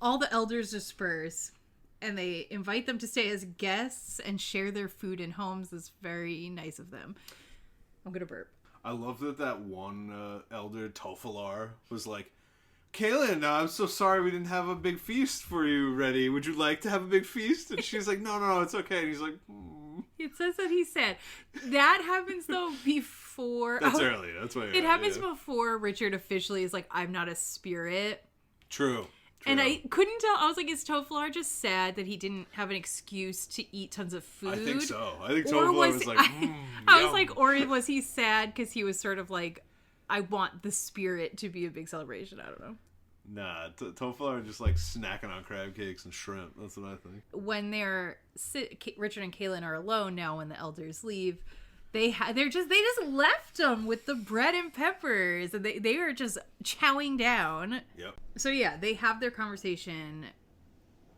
all the elders disperse and they invite them to stay as guests and share their food and homes. Is very nice of them. I'm going to burp. I love that one elder, Tofalar, was like, Kahlan, I'm so sorry we didn't have a big feast for you ready. Would you like to have a big feast? And she's like, no, it's okay. And he's like, It says that he said. That happens, though, before... That's early. That's why it happens before Richard officially is like, I'm not a spirit. True. And I couldn't tell. I was like, is Tofalar just sad that he didn't have an excuse to eat tons of food? I think so. I think Tofalar was like, I was like, or was he sad because he was sort of like, I want the spirit to be a big celebration. I don't know. Nah, Tofalar just like snacking on crab cakes and shrimp. That's what I think. When Richard and Kahlan are alone now, when the elders leave, they just left them with the bread and peppers, and they are just chowing down. Yep. So yeah, they have their conversation.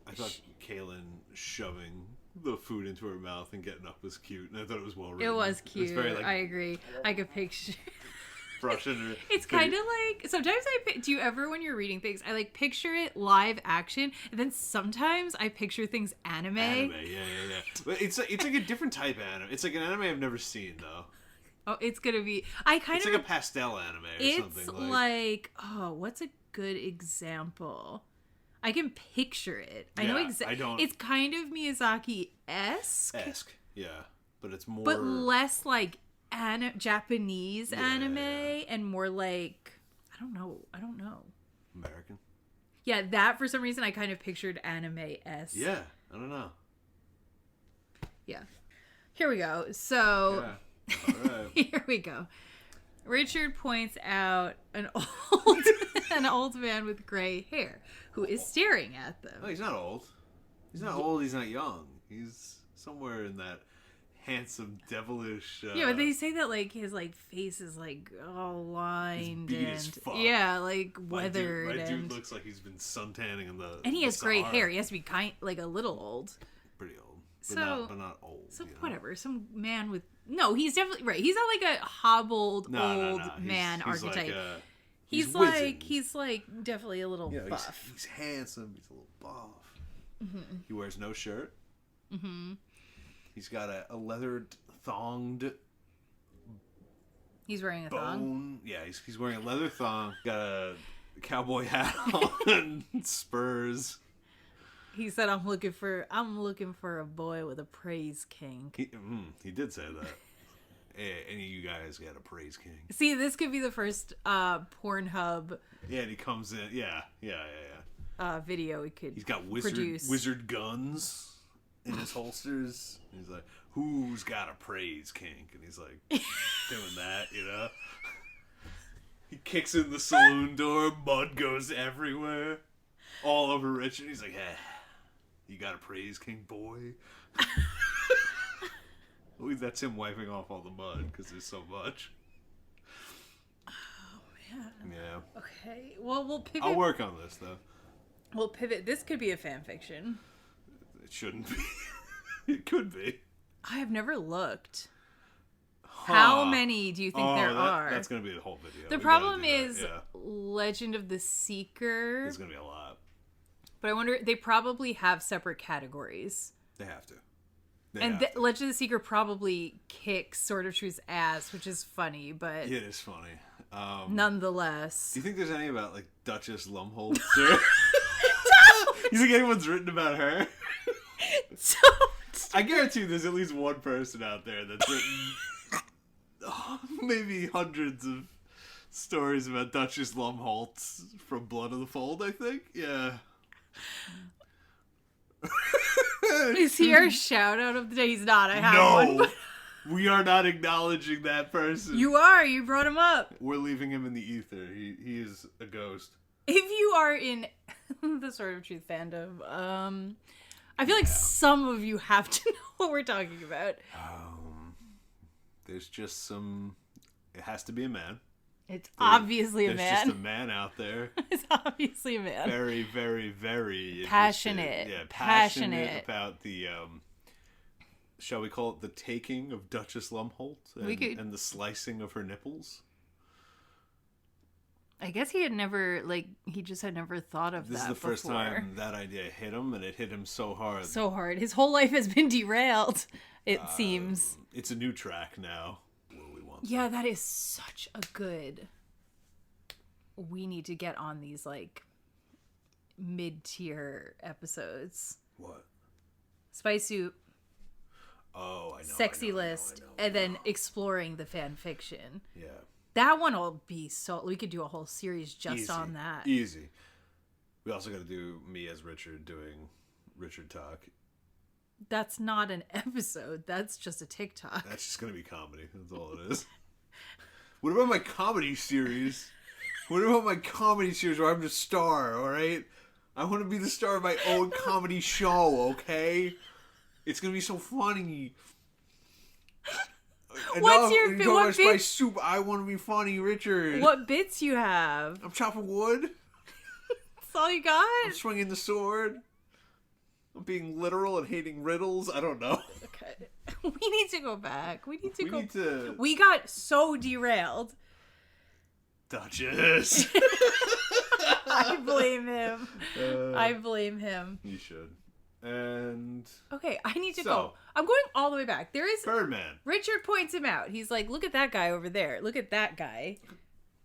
I thought Kahlan shoving the food into her mouth and getting up was cute, and I thought it was well written. It was cute. It was very, like, I agree. I could picture. Brushing her. It's kind of like, sometimes do you ever, when you're reading things, I like picture it live action, and then sometimes I picture things anime. Yeah. But it's like a different type of anime. It's like an anime I've never seen though. Oh, it's gonna be. It's like a pastel anime or something. It's like, what's a good example? I can picture it. I know exactly. I don't. It's kind of Miyazaki-esque. Yeah, but it's more. But less like Japanese anime and more like, I don't know. American. Yeah, that for some reason I kind of pictured anime-esque. Yeah, I don't know. Yeah. Here we go. So. Yeah. All right. Here we go. Richard points out an old man with gray hair who is staring at them. No, he's not old. He's not old. He's not young. He's somewhere in that handsome, devilish. Yeah, but they say that like his like face is like all lined and as like weathered. My dude looks like he's been suntanning in the. And he has gray hair. He has to be like a little old. Pretty old, but not old. So whatever, some man with. No, he's definitely right. He's not like a hobbled old man archetype. He's like definitely a little buff. He's handsome. He's a little buff. Mm-hmm. He wears no shirt. Mm-hmm. He's got a leather thonged. He's wearing a thong. Yeah, he's wearing a leather thong. Got a cowboy hat on, spurs. He said, "I'm looking for a boy with a praise king." He did say that. Hey, any of you guys got a praise king? See, this could be the first Pornhub. Yeah, and he comes in. Yeah. video we could He's got produce. wizard guns in his holsters. He's like, who's got a praise kink? And he's like, doing that, you know? He kicks in the saloon door, mud goes everywhere. All over Richard. He's like, hey, you got a praise kink, boy? At least that's him wiping off all the mud, because there's so much. Oh, man. Yeah. Okay, well, we'll pivot. I'll work on this, though. We'll pivot. This could be a fan fiction. It shouldn't be. It could be. I have never looked. How many do you think there are? That's going to be the whole video. The problem is Legend of the Seeker. There's going to be a lot. But I wonder, they probably have separate categories. They have to. Legend of the Seeker probably kicks Sword of Truth's ass, which is funny, but... It is funny. Nonetheless. Do you think there's any about, like, Duchess Lumholtz? You think anyone's written about her? I guarantee there's at least one person out there that's written maybe hundreds of stories about Duchess Lumholtz from Blood of the Fold, I think. Yeah. Is he our shout out of the day? He's not. I have one. But... We are not acknowledging that person. You are. You brought him up. We're leaving him in the ether. He is a ghost. If you are in the Sword of Truth fandom, I feel like some of you have to know what we're talking about. There's just some... It has to be a man. It's obviously a man. There's just a man out there. It's obviously a man. Very, very, very passionate. Yeah, passionate about the... shall we call it the taking of Duchess Lumholtz and the slicing of her nipples? I guess he had never, he just had never thought of that before. This is the first time that idea hit him, and it hit him so hard. So hard. His whole life has been derailed, it seems. It's a new track now. What we want. Yeah, that is such a good... We need to get on these, mid-tier episodes. What? Spy Soup. Oh, I know. Sexy List. And then exploring the fan fiction. Yeah. That one will be so... We could do a whole series just on that. Easy. We also got to do me as Richard doing Richard Talk. That's not an episode. That's just a TikTok. That's just going to be comedy. That's all it is. What about my comedy series? What about my comedy series where I'm the star, all right? I want to be the star of my own comedy show, okay? It's going to be so funny. What's your bit? What bits? My soup. I want to be funny, Richard. What bits you have? I'm chopping wood. That's all you got? I'm swinging the sword. I'm being literal and hating riddles. I don't know. Okay. We need to go back. We need to We got so derailed. Duchess. I blame him. I blame him. You should. And okay, I need to go. I'm going all the way back. There is Birdman. Richard points him out. He's like, "Look at that guy over there. Look at that guy.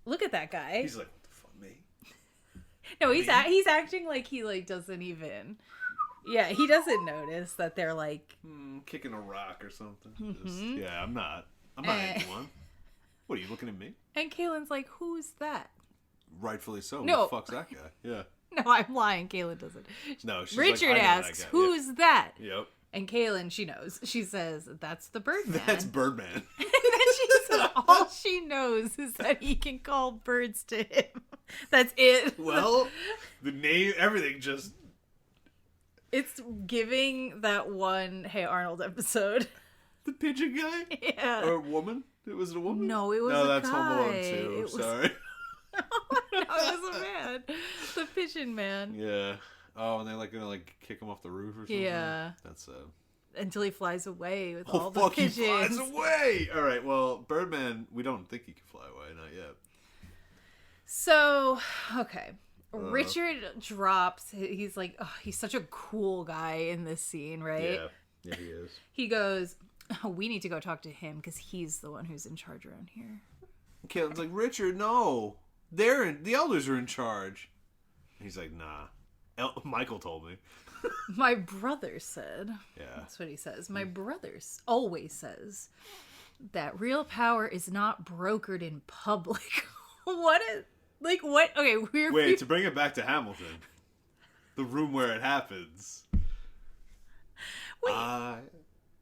Look at that guy." He's like, "What the fuck, me?" No, he's acting like he doesn't even. Yeah, he doesn't notice that they're kicking a rock or something. Mm-hmm. Just, I'm not anyone. What are you looking at me? And Kahlan's like, "Who's that?" Rightfully so. No. Who the fuck's that guy? Yeah. No, I'm lying. Kahlan doesn't. No, she's Richard asks, "Who's that?" Yep. And Kahlan, she knows. She says, "That's the Birdman." That's Birdman. And then she says, all she knows is that he can call birds to him. That's it. Well, the name, everything just... It's giving that one Hey Arnold episode. The pigeon guy? Yeah. Or a woman? Was it a woman? No, it was a guy. No, that's Home Alone 2. Sorry. No, it was a man. The pigeon man. Yeah. Oh, and they're gonna kick him off the roof or something? Yeah. That's until he flies away with all the pigeons. He flies away! Alright, well, Birdman, we don't think he can fly away, not yet. So, okay. Richard drops, he's like, oh, he's such a cool guy in this scene, right? Yeah, he is. He goes, oh, we need to go talk to him because he's the one who's in charge around here. Caitlin's like, Richard, no. The elders are in charge. He's like, nah. Michael told me. My brother said. Yeah. That's what he says. My brother always says that real power is not brokered in public. What? Okay, Wait, to bring it back to Hamilton. the room where it happens. Wait.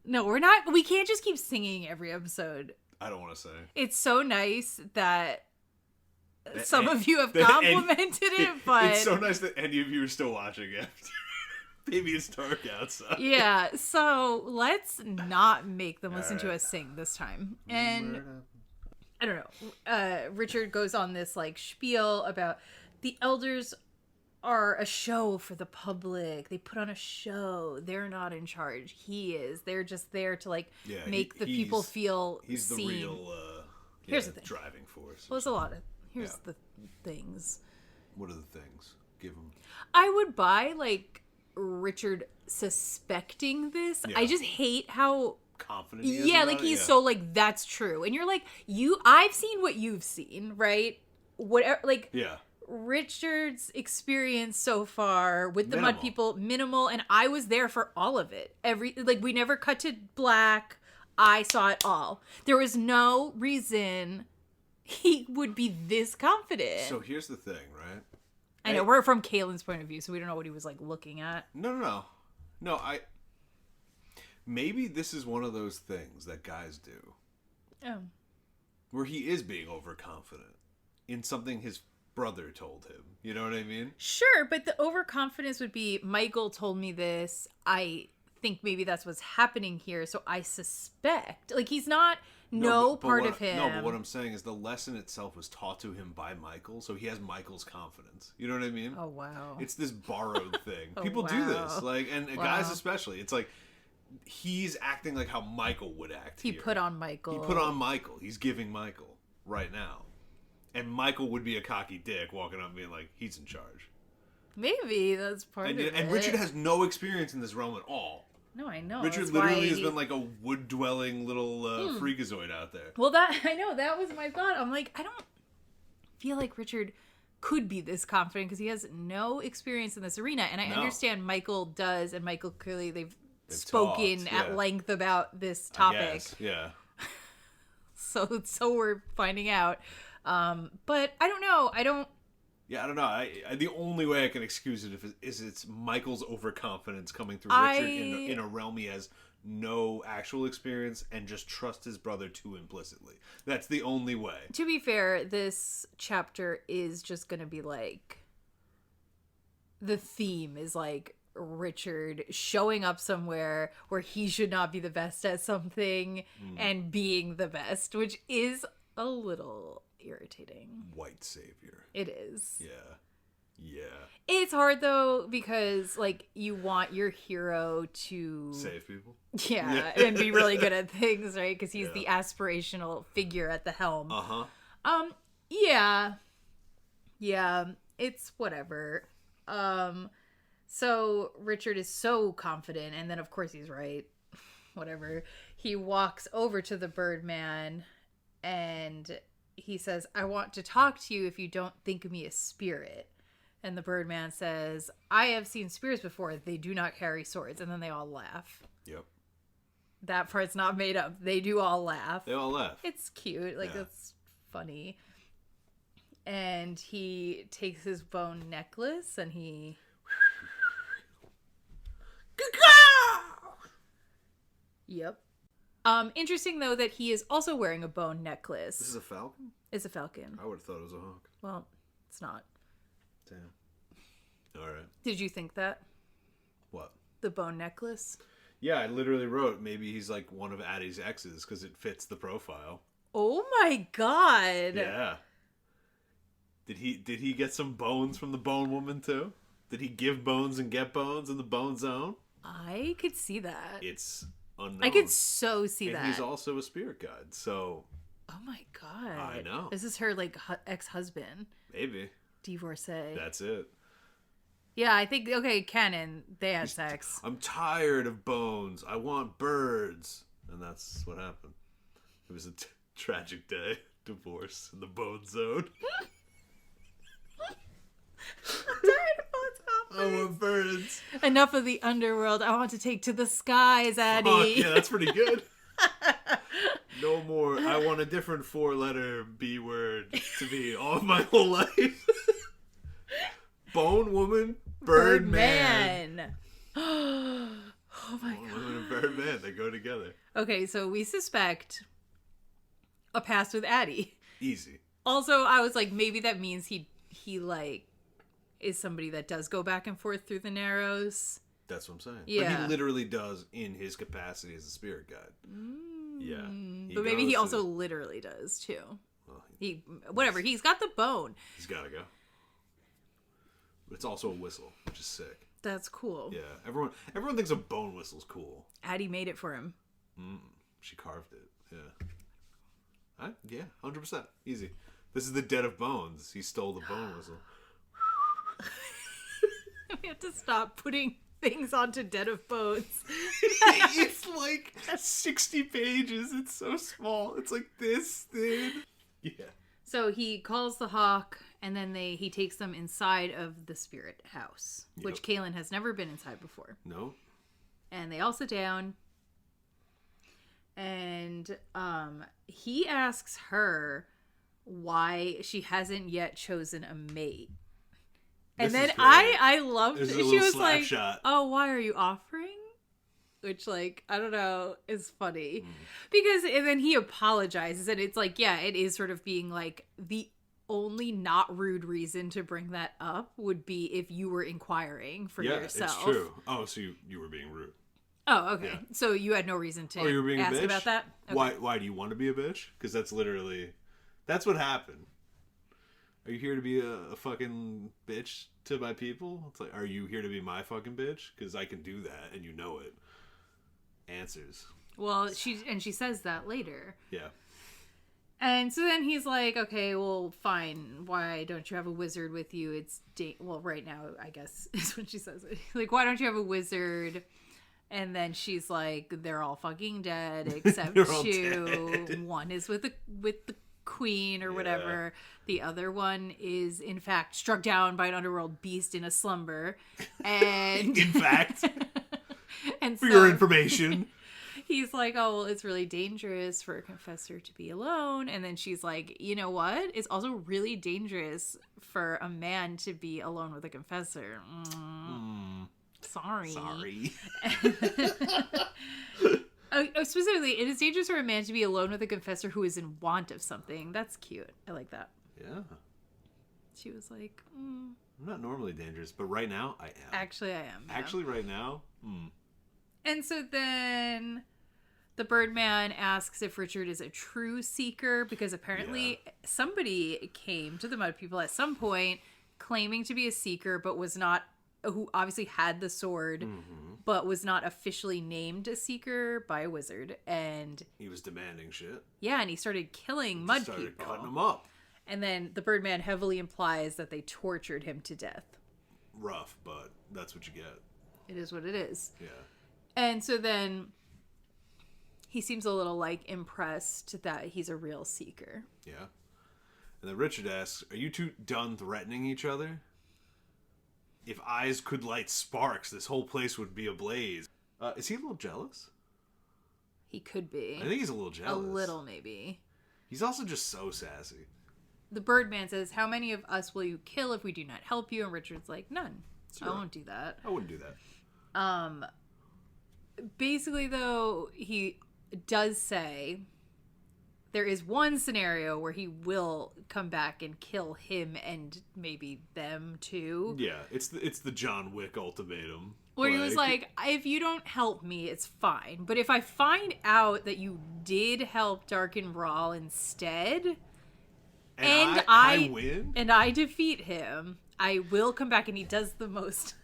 No, we're not. We can't just keep singing every episode. I don't want to say. It's so nice that some of you have complimented it, but... It's so nice that any of you are still watching it. Maybe it's dark outside. Yeah, so let's not make them listen to us sing this time. And I don't know. Richard goes on this like spiel about the elders are a show for the public. They put on a show. They're not in charge. He is. They're just there to like make the people feel he's seen. The real here's the thing. Driving force. Well, there's a lot of here's the things. What are the things? Give them. I would buy like Richard suspecting this. I just hate how confident he is like he's so like that's true, and you're like I've seen what you've seen, right? Whatever, like Richard's experience so far with the Mud People minimal, and I was there for all of it. We never cut to black. I saw it all. There was no reason he would be this confident. So here's the thing, right? I know we're from Kahlan's point of view, so we don't know what he was like looking at. No. Maybe this is one of those things that guys do. Oh. Where he is being overconfident in something his brother told him. You know what I mean? Sure, but the overconfidence would be, Michael told me this. I think maybe that's what's happening here, so I suspect. Like, he's not part of him. No, but what I'm saying is the lesson itself was taught to him by Michael, so he has Michael's confidence. You know what I mean? Oh, wow. It's this borrowed thing. People do this. Like, and guys especially. It's like, he's acting like how Michael would act He put on Michael. He's giving Michael right now. And Michael would be a cocky dick walking up and being like, he's in charge. Maybe that's part of it. And Richard has no experience in this realm at all. No, I know. Richard literally has been like a wood-dwelling little freakazoid out there. Well, I know. That was my thought. I'm like, I don't feel like Richard could be this confident because he has no experience in this arena. And I understand Michael does, and Michael clearly, they've spoken at length about this topic. I guess, yeah. So we're finding out. But I don't know. I don't know. The only way I can excuse it is it's Michael's overconfidence coming through Richard in a realm he has no actual experience and just trust his brother too implicitly. That's the only way. To be fair, this chapter is just going to be like, the theme is like Richard showing up somewhere where he should not be the best at something and being the best, which is a little irritating. White savior. It is. Yeah. It's hard though because like you want your hero to save people. Yeah, and be really good at things, right? Because he's the aspirational figure at the helm. Yeah. It's whatever. So Richard is so confident, and then of course he's right. Whatever. He walks over to the Birdman and he says, I want to talk to you if you don't think of me as spirit. And the Birdman says, I have seen spirits before. They do not carry swords. And then they all laugh. Yep. That part's not made up. They do all laugh. They all laugh. It's cute. Like, it's funny. And he takes his bone necklace and he... Yep. Interesting, though, that he is also wearing a bone necklace. This is a falcon? It's a falcon. I would have thought it was a hawk. Well, it's not. Damn. All right. Did you think that? What? The bone necklace? Yeah, I literally wrote, maybe he's like one of Addie's exes because it fits the profile. Oh my god. Yeah. Did he get some bones from the bone woman, too? Did he give bones and get bones in the bone zone? I could see that. It's... unknown. I could so see that. And he's also a spirit guide, so... Oh my god. I know. This is her, like, ex-husband. Maybe. Divorcee. That's it. Yeah, I think, okay, canon, they had sex. I'm tired of bones. I want birds. And that's what happened. It was a tragic day. Divorce in the bone zone. I'm tired of bones. I want birds. Enough of the underworld. I want to take to the skies, Addie. Oh, yeah, that's pretty good. No more. I want a different 4-letter B word to be all my whole life. Bone woman Birdman. Oh my god. Woman and Birdman, they go together. Okay, so we suspect a past with Addie. Easy. Also, I was like, maybe that means he like is somebody that does go back and forth through the Narrows. That's what I'm saying. Yeah. But he literally does in his capacity as a spirit guide. Yeah. But maybe he also literally does too. Well, he's got the bone. He's got to go. But it's also a whistle, which is sick. That's cool. Yeah. Everyone thinks a bone whistle's cool. Addie made it for him. She carved it. Yeah. Yeah, 100%. Easy. This is the Den of Bones. He stole the bone whistle. We have to stop putting things onto Den of Bones. It's like 60 pages. It's so small. It's like this thin. Yeah. So he calls the hawk, and then he takes them inside of the spirit house, which Kahlan has never been inside before. No. And they all sit down, and he asks her why she hasn't yet chosen a mate. And then I loved it. She was like, "Oh, why are you offering?" Which, like, I don't know, is funny. Because, and then he apologizes, and it's like, yeah, it is sort of being like, the only not rude reason to bring that up would be if you were inquiring for yourself. Yeah, it's true. Oh, so you were being rude. Oh, okay. Yeah. So you had no reason to you were being ask a bitch? About that? Okay. Why do you want to be a bitch? Because that's what happened. Are you here to be a fucking bitch to my people? It's like, are you here to be my fucking bitch? Because I can do that, and you know it. Answers. Well, she says that later. Yeah. And so then he's like, okay, well, fine. Why don't you have a wizard with you? It's well, right now, I guess, is when she says it. Like, why don't you have a wizard? And then she's like, they're all fucking dead except two. Dead. One is with the queen or whatever. The other one is, in fact, struck down by an underworld beast in a slumber. And in fact, and for your information, he's like, oh, well, it's really dangerous for a confessor to be alone. And then she's like, you know what? It's also really dangerous for a man to be alone with a confessor. Sorry. Specifically, it is dangerous for a man to be alone with a confessor who is in want of something. That's cute. I like that. Yeah. She was like, I'm not normally dangerous, but right now I am. Actually, I am. Yeah. Actually, right now, And so then the Birdman asks if Richard is a true seeker, because apparently somebody came to the Mud People at some point claiming to be a seeker, but was not, who obviously had the sword, but was not officially named a seeker by a wizard. And he was demanding shit. Yeah, and he started killing Mud People. Started cutting them up. And then the Birdman heavily implies that they tortured him to death. Rough, but that's what you get. It is what it is. Yeah. And so then he seems a little, like, impressed that he's a real seeker. Yeah. And then Richard asks, are you two done threatening each other? If eyes could light sparks, this whole place would be ablaze. Is he a little jealous? He could be. I think he's a little jealous. A little, maybe. He's also just so sassy. The Birdman says, how many of us will you kill if we do not help you? And Richard's like, none. Sure. I won't do that. I wouldn't do that. Basically, though, he does say there is one scenario where he will come back and kill him and maybe them too. Yeah, it's the John Wick ultimatum. Where he was like, if you don't help me, it's fine. But if I find out that you did help Darken Rahl instead, and I win, and I defeat him, I will come back. And he does the most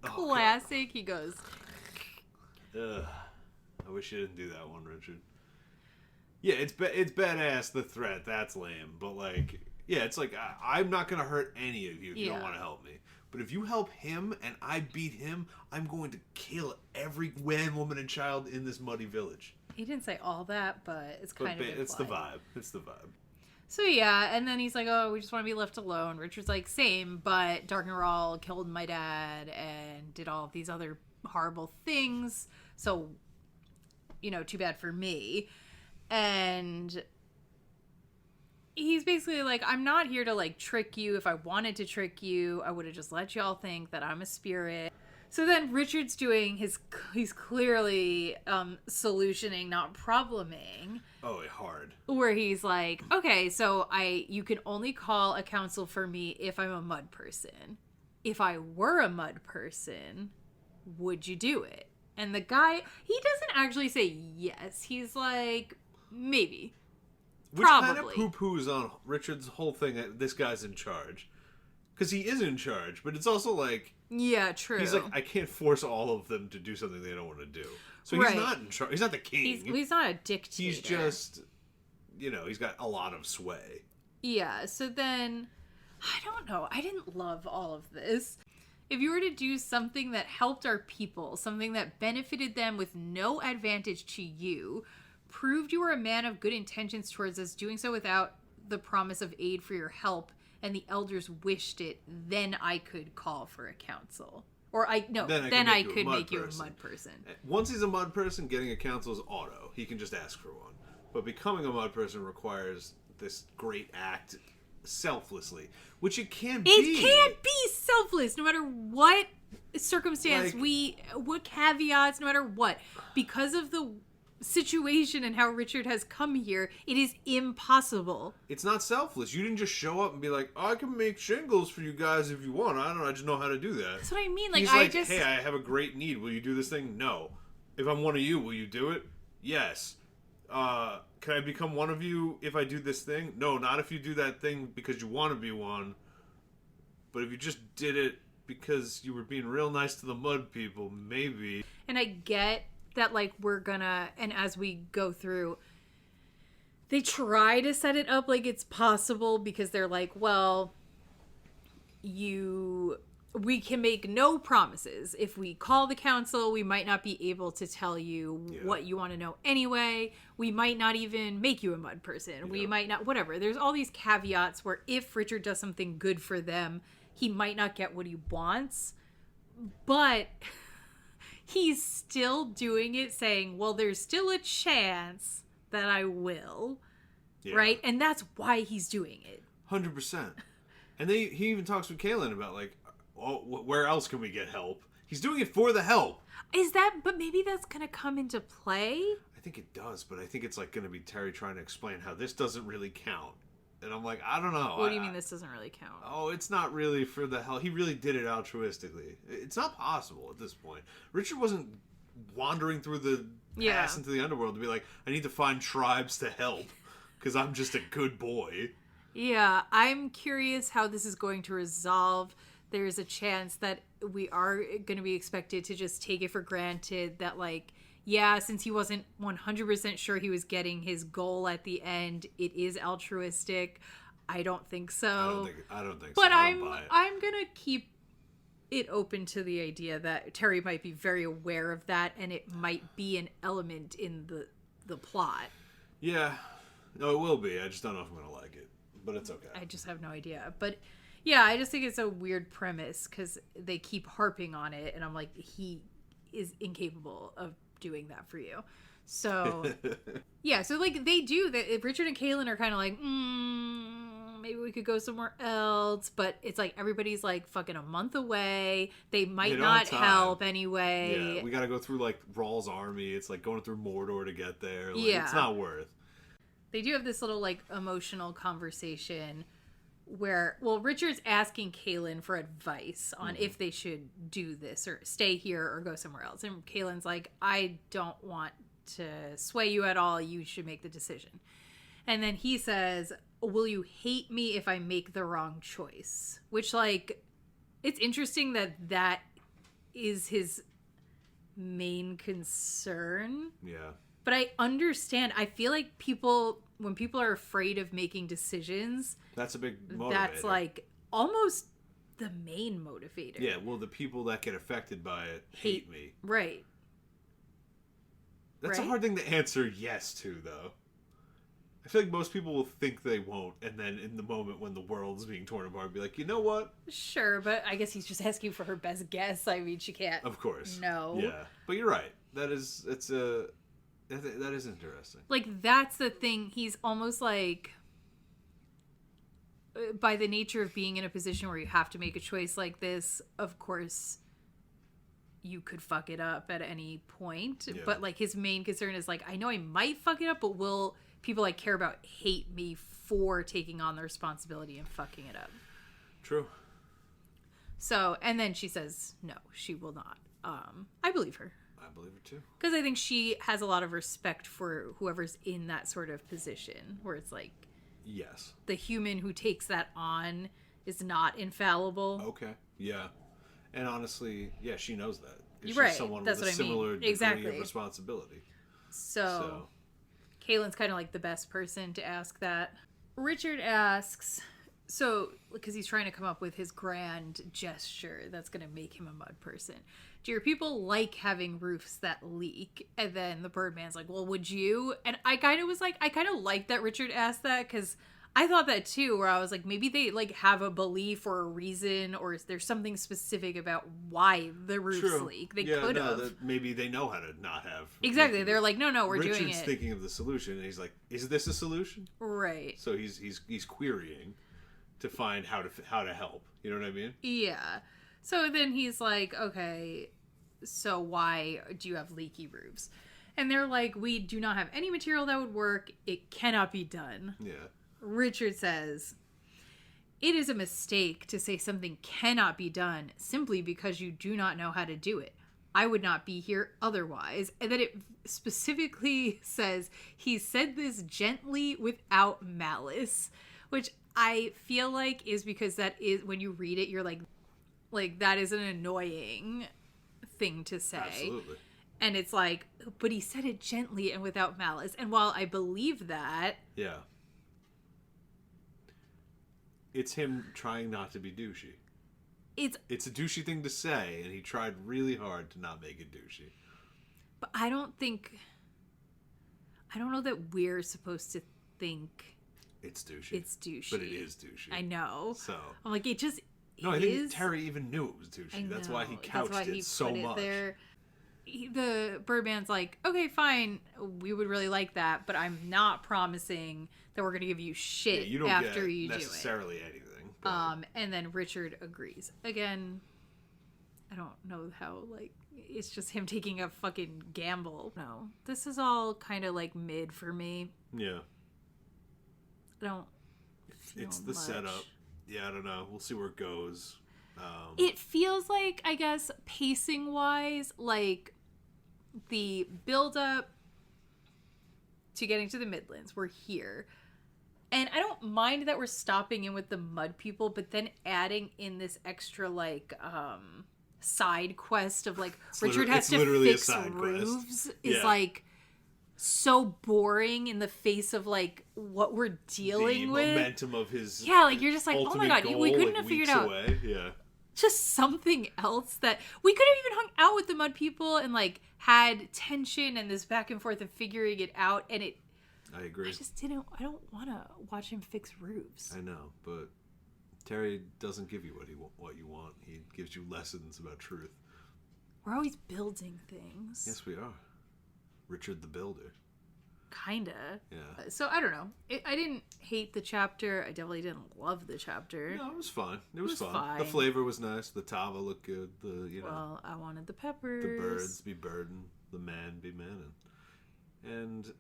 classic. God. He goes, ugh. I wish you didn't do that one, Richard. Yeah, it's badass, the threat. That's lame. But, like, yeah, it's like, I'm not going to hurt any of you if you don't want to help me. But if you help him and I beat him, I'm going to kill every man, woman, and child in this muddy village. He didn't say all that, but it's kind of it's the vibe. It's the vibe. So, yeah, and then he's like, oh, we just want to be left alone. Richard's like, same, but Darken Rahl killed my dad and did all of these other horrible things. So, you know, too bad for me. And he's basically like, I'm not here to like trick you. If I wanted to trick you, I would have just let y'all think that I'm a spirit. So then Richard's doing he's clearly solutioning, not probleming. Oh, hard. Where he's like, okay, so you can only call a council for me if I'm a mud person. If I were a mud person, would you do it? And the guy, he doesn't actually say yes. He's like, maybe. Which probably. Kind of poo-poos on Richard's whole thing that this guy's in charge. Because he is in charge, but it's also like... Yeah, true. He's like, I can't force all of them to do something they don't want to do. So he's not in charge. He's not the king. He's not a dictator. He's just, he's got a lot of sway. Yeah, so then, I don't know. I didn't love all of this. If you were to do something that helped our people, something that benefited them with no advantage to you, proved you were a man of good intentions towards us, doing so without the promise of aid for your help, and the elders wished it, then I could call for a council. Or I could make you a mud person. Once he's a mud person, getting a council is auto. He can just ask for one. But becoming a mud person requires this great act selflessly, which it can't be. It can't be selfless, no matter what circumstance, what caveats, no matter what. Because of the situation and how Richard has come here, it is impossible. It's not selfless. You didn't just show up and be like, I can make shingles for you guys if you want. I don't know. I just know how to do that. That's what I mean. He's like, hey, I have a great need. Will you do this thing? No. If I'm one of you, will you do it? Yes. Can I become one of you if I do this thing? No, not if you do that thing because you want to be one. But if you just did it because you were being real nice to the mud people, maybe. And I get that, like, we're gonna, and as we go through, they try to set it up like it's possible because they're like, well, we can make no promises. If we call the council, we might not be able to tell you what you want to know anyway. We might not even make you a mud person. Yeah. We might not, whatever. There's all these caveats where if Richard does something good for them, he might not get what he wants. But he's still doing it, saying, well, there's still a chance that I will. Yeah. Right? And that's why he's doing it. 100%. And he even talks with Kahlan about, like, oh, where else can we get help? He's doing it for the help. But maybe that's going to come into play? I think it does, but I think it's, like, going to be Terry trying to explain how this doesn't really count. And I'm like, I don't know. What do you mean this doesn't really count? Oh, it's not really for the hell. He really did it altruistically. It's not possible at this point. Richard wasn't wandering through the past into the underworld to be like, I need to find tribes to help because I'm just a good boy. Yeah, I'm curious how this is going to resolve. There's a chance that we are going to be expected to just take it for granted that, like, yeah, since he wasn't 100% sure he was getting his goal at the end, it is altruistic. I don't think so. I don't think so. But I'm going to keep it open to the idea that Terry might be very aware of that, and it might be an element in the plot. Yeah. No, it will be. I just don't know if I'm going to like it. But it's okay. I just have no idea. But yeah, I just think it's a weird premise because they keep harping on it, and I'm like, he is incapable of doing that for you. So yeah, so like they do that. Richard and Kahlan are kind of like, maybe we could go somewhere else, but it's like everybody's like fucking a month away. They might not help anyway. Yeah, we got to go through like Rawl's army. It's like going through Mordor to get there. Like, it's not worth. They do have this little like emotional conversation where, well, Richard's asking Kahlan for advice on if they should do this or stay here or go somewhere else. And Kahlan's like, I don't want to sway you at all. You should make the decision. And then he says, will you hate me if I make the wrong choice? Which, like, it's interesting that is his main concern. Yeah. But I understand. I feel like when people are afraid of making decisions, that's a big motivator. That's like almost the main motivator. Yeah, well, the people that get affected by it hate me. Right. That's a hard thing to answer yes to, though. I feel like most people will think they won't, and then in the moment when the world's being torn apart, be like, you know what? Sure, but I guess he's just asking for her best guess. I mean, she can't. Of course. No. Yeah, but you're right. That is interesting. Like, that's the thing. He's almost like, by the nature of being in a position where you have to make a choice like this, of course, you could fuck it up at any point. Yeah. But, like, his main concern is, like, I know I might fuck it up, but will people I care about hate me for taking on the responsibility and fucking it up? True. So, and then she says, no, she will not. I believe her. I believe her too. Because I think she has a lot of respect for whoever's in that sort of position where it's like, yes, the human who takes that on is not infallible. Okay. Yeah. And honestly, yeah, she knows that. You're she's right. Someone That's with a similar degree of responsibility. So, Kahlan's kind of like the best person to ask that. Richard asks, so, because he's trying to come up with his grand gesture that's going to make him a mud person. Do your people like having roofs that leak? And then the Birdman's like, well, would you? And I kind of was like, I kind of like that Richard asked that, because I thought that too, where I was like, maybe they like have a belief or a reason, or is there something specific about why the roofs leak? They could have. Maybe they know how to not have. Exactly. They're like, no, we're Richard's doing it. Richard's thinking of the solution, and he's like, is this a solution? Right. So he's querying to find how to help. You know what I mean? Yeah. So then he's like, okay, so why do you have leaky roofs? And they're like, we do not have any material that would work. It cannot be done. Yeah. Richard says, it is a mistake to say something cannot be done simply because you do not know how to do it. I would not be here otherwise. And then it specifically says, he said this gently without malice, which I feel like is because that is, when you read it, you're like that is an annoying thing to say. Absolutely. And it's like, but he said it gently and without malice. And while I believe that, yeah, it's him trying not to be douchey. It's a douchey thing to say, and he tried really hard to not make it douchey. But I don't know that we're supposed to think it's douchey. It's douchey. But it is douchey. I know. So I'm like, it just no, I think Terry even knew it was douchey. That's why he couched it so much. The Birdman's like, okay, fine, we would really like that, but I'm not promising that we're going to give you shit after you do it. Necessarily anything. But... and then Richard agrees. Again, I don't know how, like, it's just him taking a fucking gamble. No, this is all kind of like mid for me. Yeah. I don't feel It's the setup. Yeah, I don't know. We'll see where it goes. It feels like, I guess, pacing-wise, like the build-up to getting to the Midlands. We're here. And I don't mind that we're stopping in with the mud people, but then adding in this extra, like, side quest of, like, Richard has to fix roofs is, like, so boring in the face of, like, what we're dealing with. The momentum of his like, you're just like, oh my god, goal, we couldn't like, have figured out just something else that we could have even hung out with the mud people and, like, had tension and this back and forth of figuring it out. And I agree. I don't want to watch him fix roofs. I know, but Terry doesn't give you what you want. He gives you lessons about truth. We're always building things. Yes, we are. Richard the Builder. Kinda. Yeah. So, I don't know. I didn't hate the chapter. I definitely didn't love the chapter. No, it was fine. It was fine. The flavor was nice. The tava looked good. Well, I wanted the peppers. The birds be birding. The man be manning. And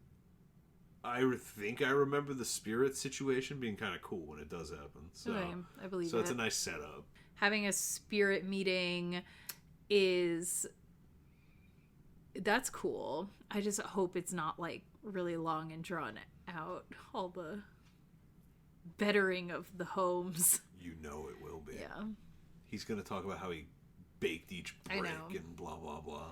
I think I remember the spirit situation being kind of cool when it does happen. So, okay, I believe it. So it's a nice setup. Having a spirit meeting that's cool. I just hope it's not, like, really long and drawn out. All the bettering of the homes. You know it will be. Yeah. He's going to talk about how he baked each brick and blah, blah, blah.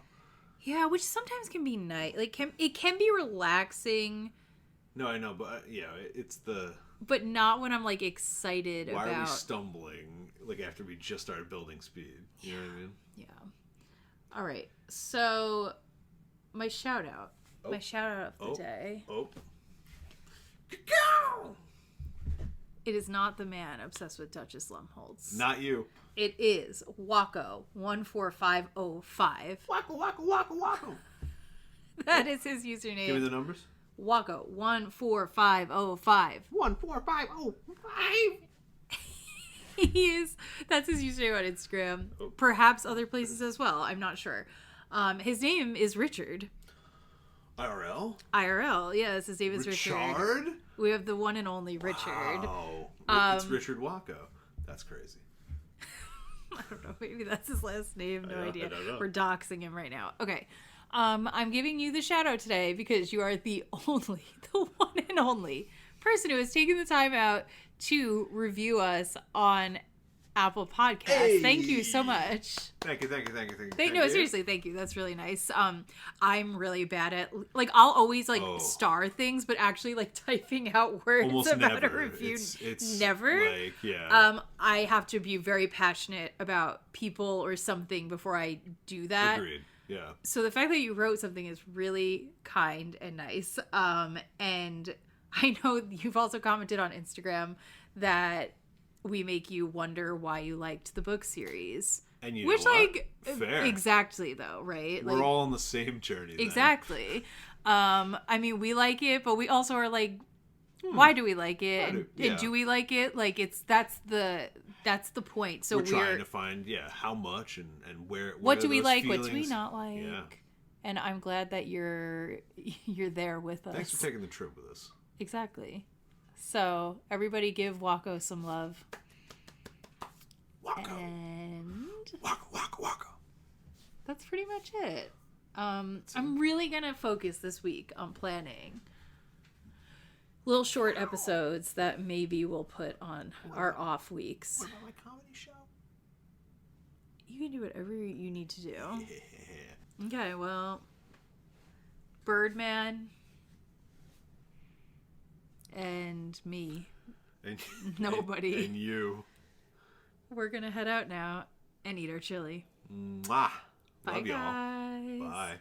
Yeah, which sometimes can be nice. Like, it can be relaxing. No, I know, but it's the... But not when I'm, like, excited about... Why are we stumbling, like, after we just started building speed? You know what I mean? Yeah. All right. So, my shout-out. Oh. My shout-out of the day. It is not the man obsessed with Duchess Lumholtz. Not you. It is Wacko14505. Wacko. That is his username. Give me the numbers. Wacko14505. 14505. That's his username on Instagram. Perhaps other places as well. I'm not sure. His name is Richard. IRL? IRL, yes. His name is Richard. We have the one and only Richard. Wow. It's Richard Wacko. That's crazy. I don't know. Maybe that's his last name. No idea. I don't know. We're doxing him right now. Okay. I'm giving you the shout out today because you are the one and only person who has taken the time out to review us on Apple Podcasts. Hey. Thank you so much. Thank you. No, seriously, thank you. That's really nice. I'm really bad at, like, I'll always, like, star things, but actually, like, typing out words almost about never. a review. It's never. Like, yeah. I have to be very passionate about people or something before I do that. Agreed. Yeah. So the fact that you wrote something is really kind and nice. And I know you've also commented on Instagram that we make you wonder why you liked the book series. And you which, know what? like, fair. Exactly, though, right? We're all on the same journey. Then. Exactly. I mean, we like it, but we also are like, why do we like it? And do we like it? Like, that's the point. So we're trying to find, how much and where. What do we like? What do we not like? Yeah. And I'm glad that you're there with us. Thanks for taking the trip with us. Exactly. So everybody give Wacko some love. Wacko. And Wacko. That's pretty much it. I'm really gonna focus this week on planning little short episodes that maybe we'll put on our off weeks. What about my comedy show? You can do whatever you need to do. Yeah. Okay, well, Birdman and me. And nobody. And you. We're gonna head out now and eat our chili. Mwah. Bye, Love y'all. guys. Bye.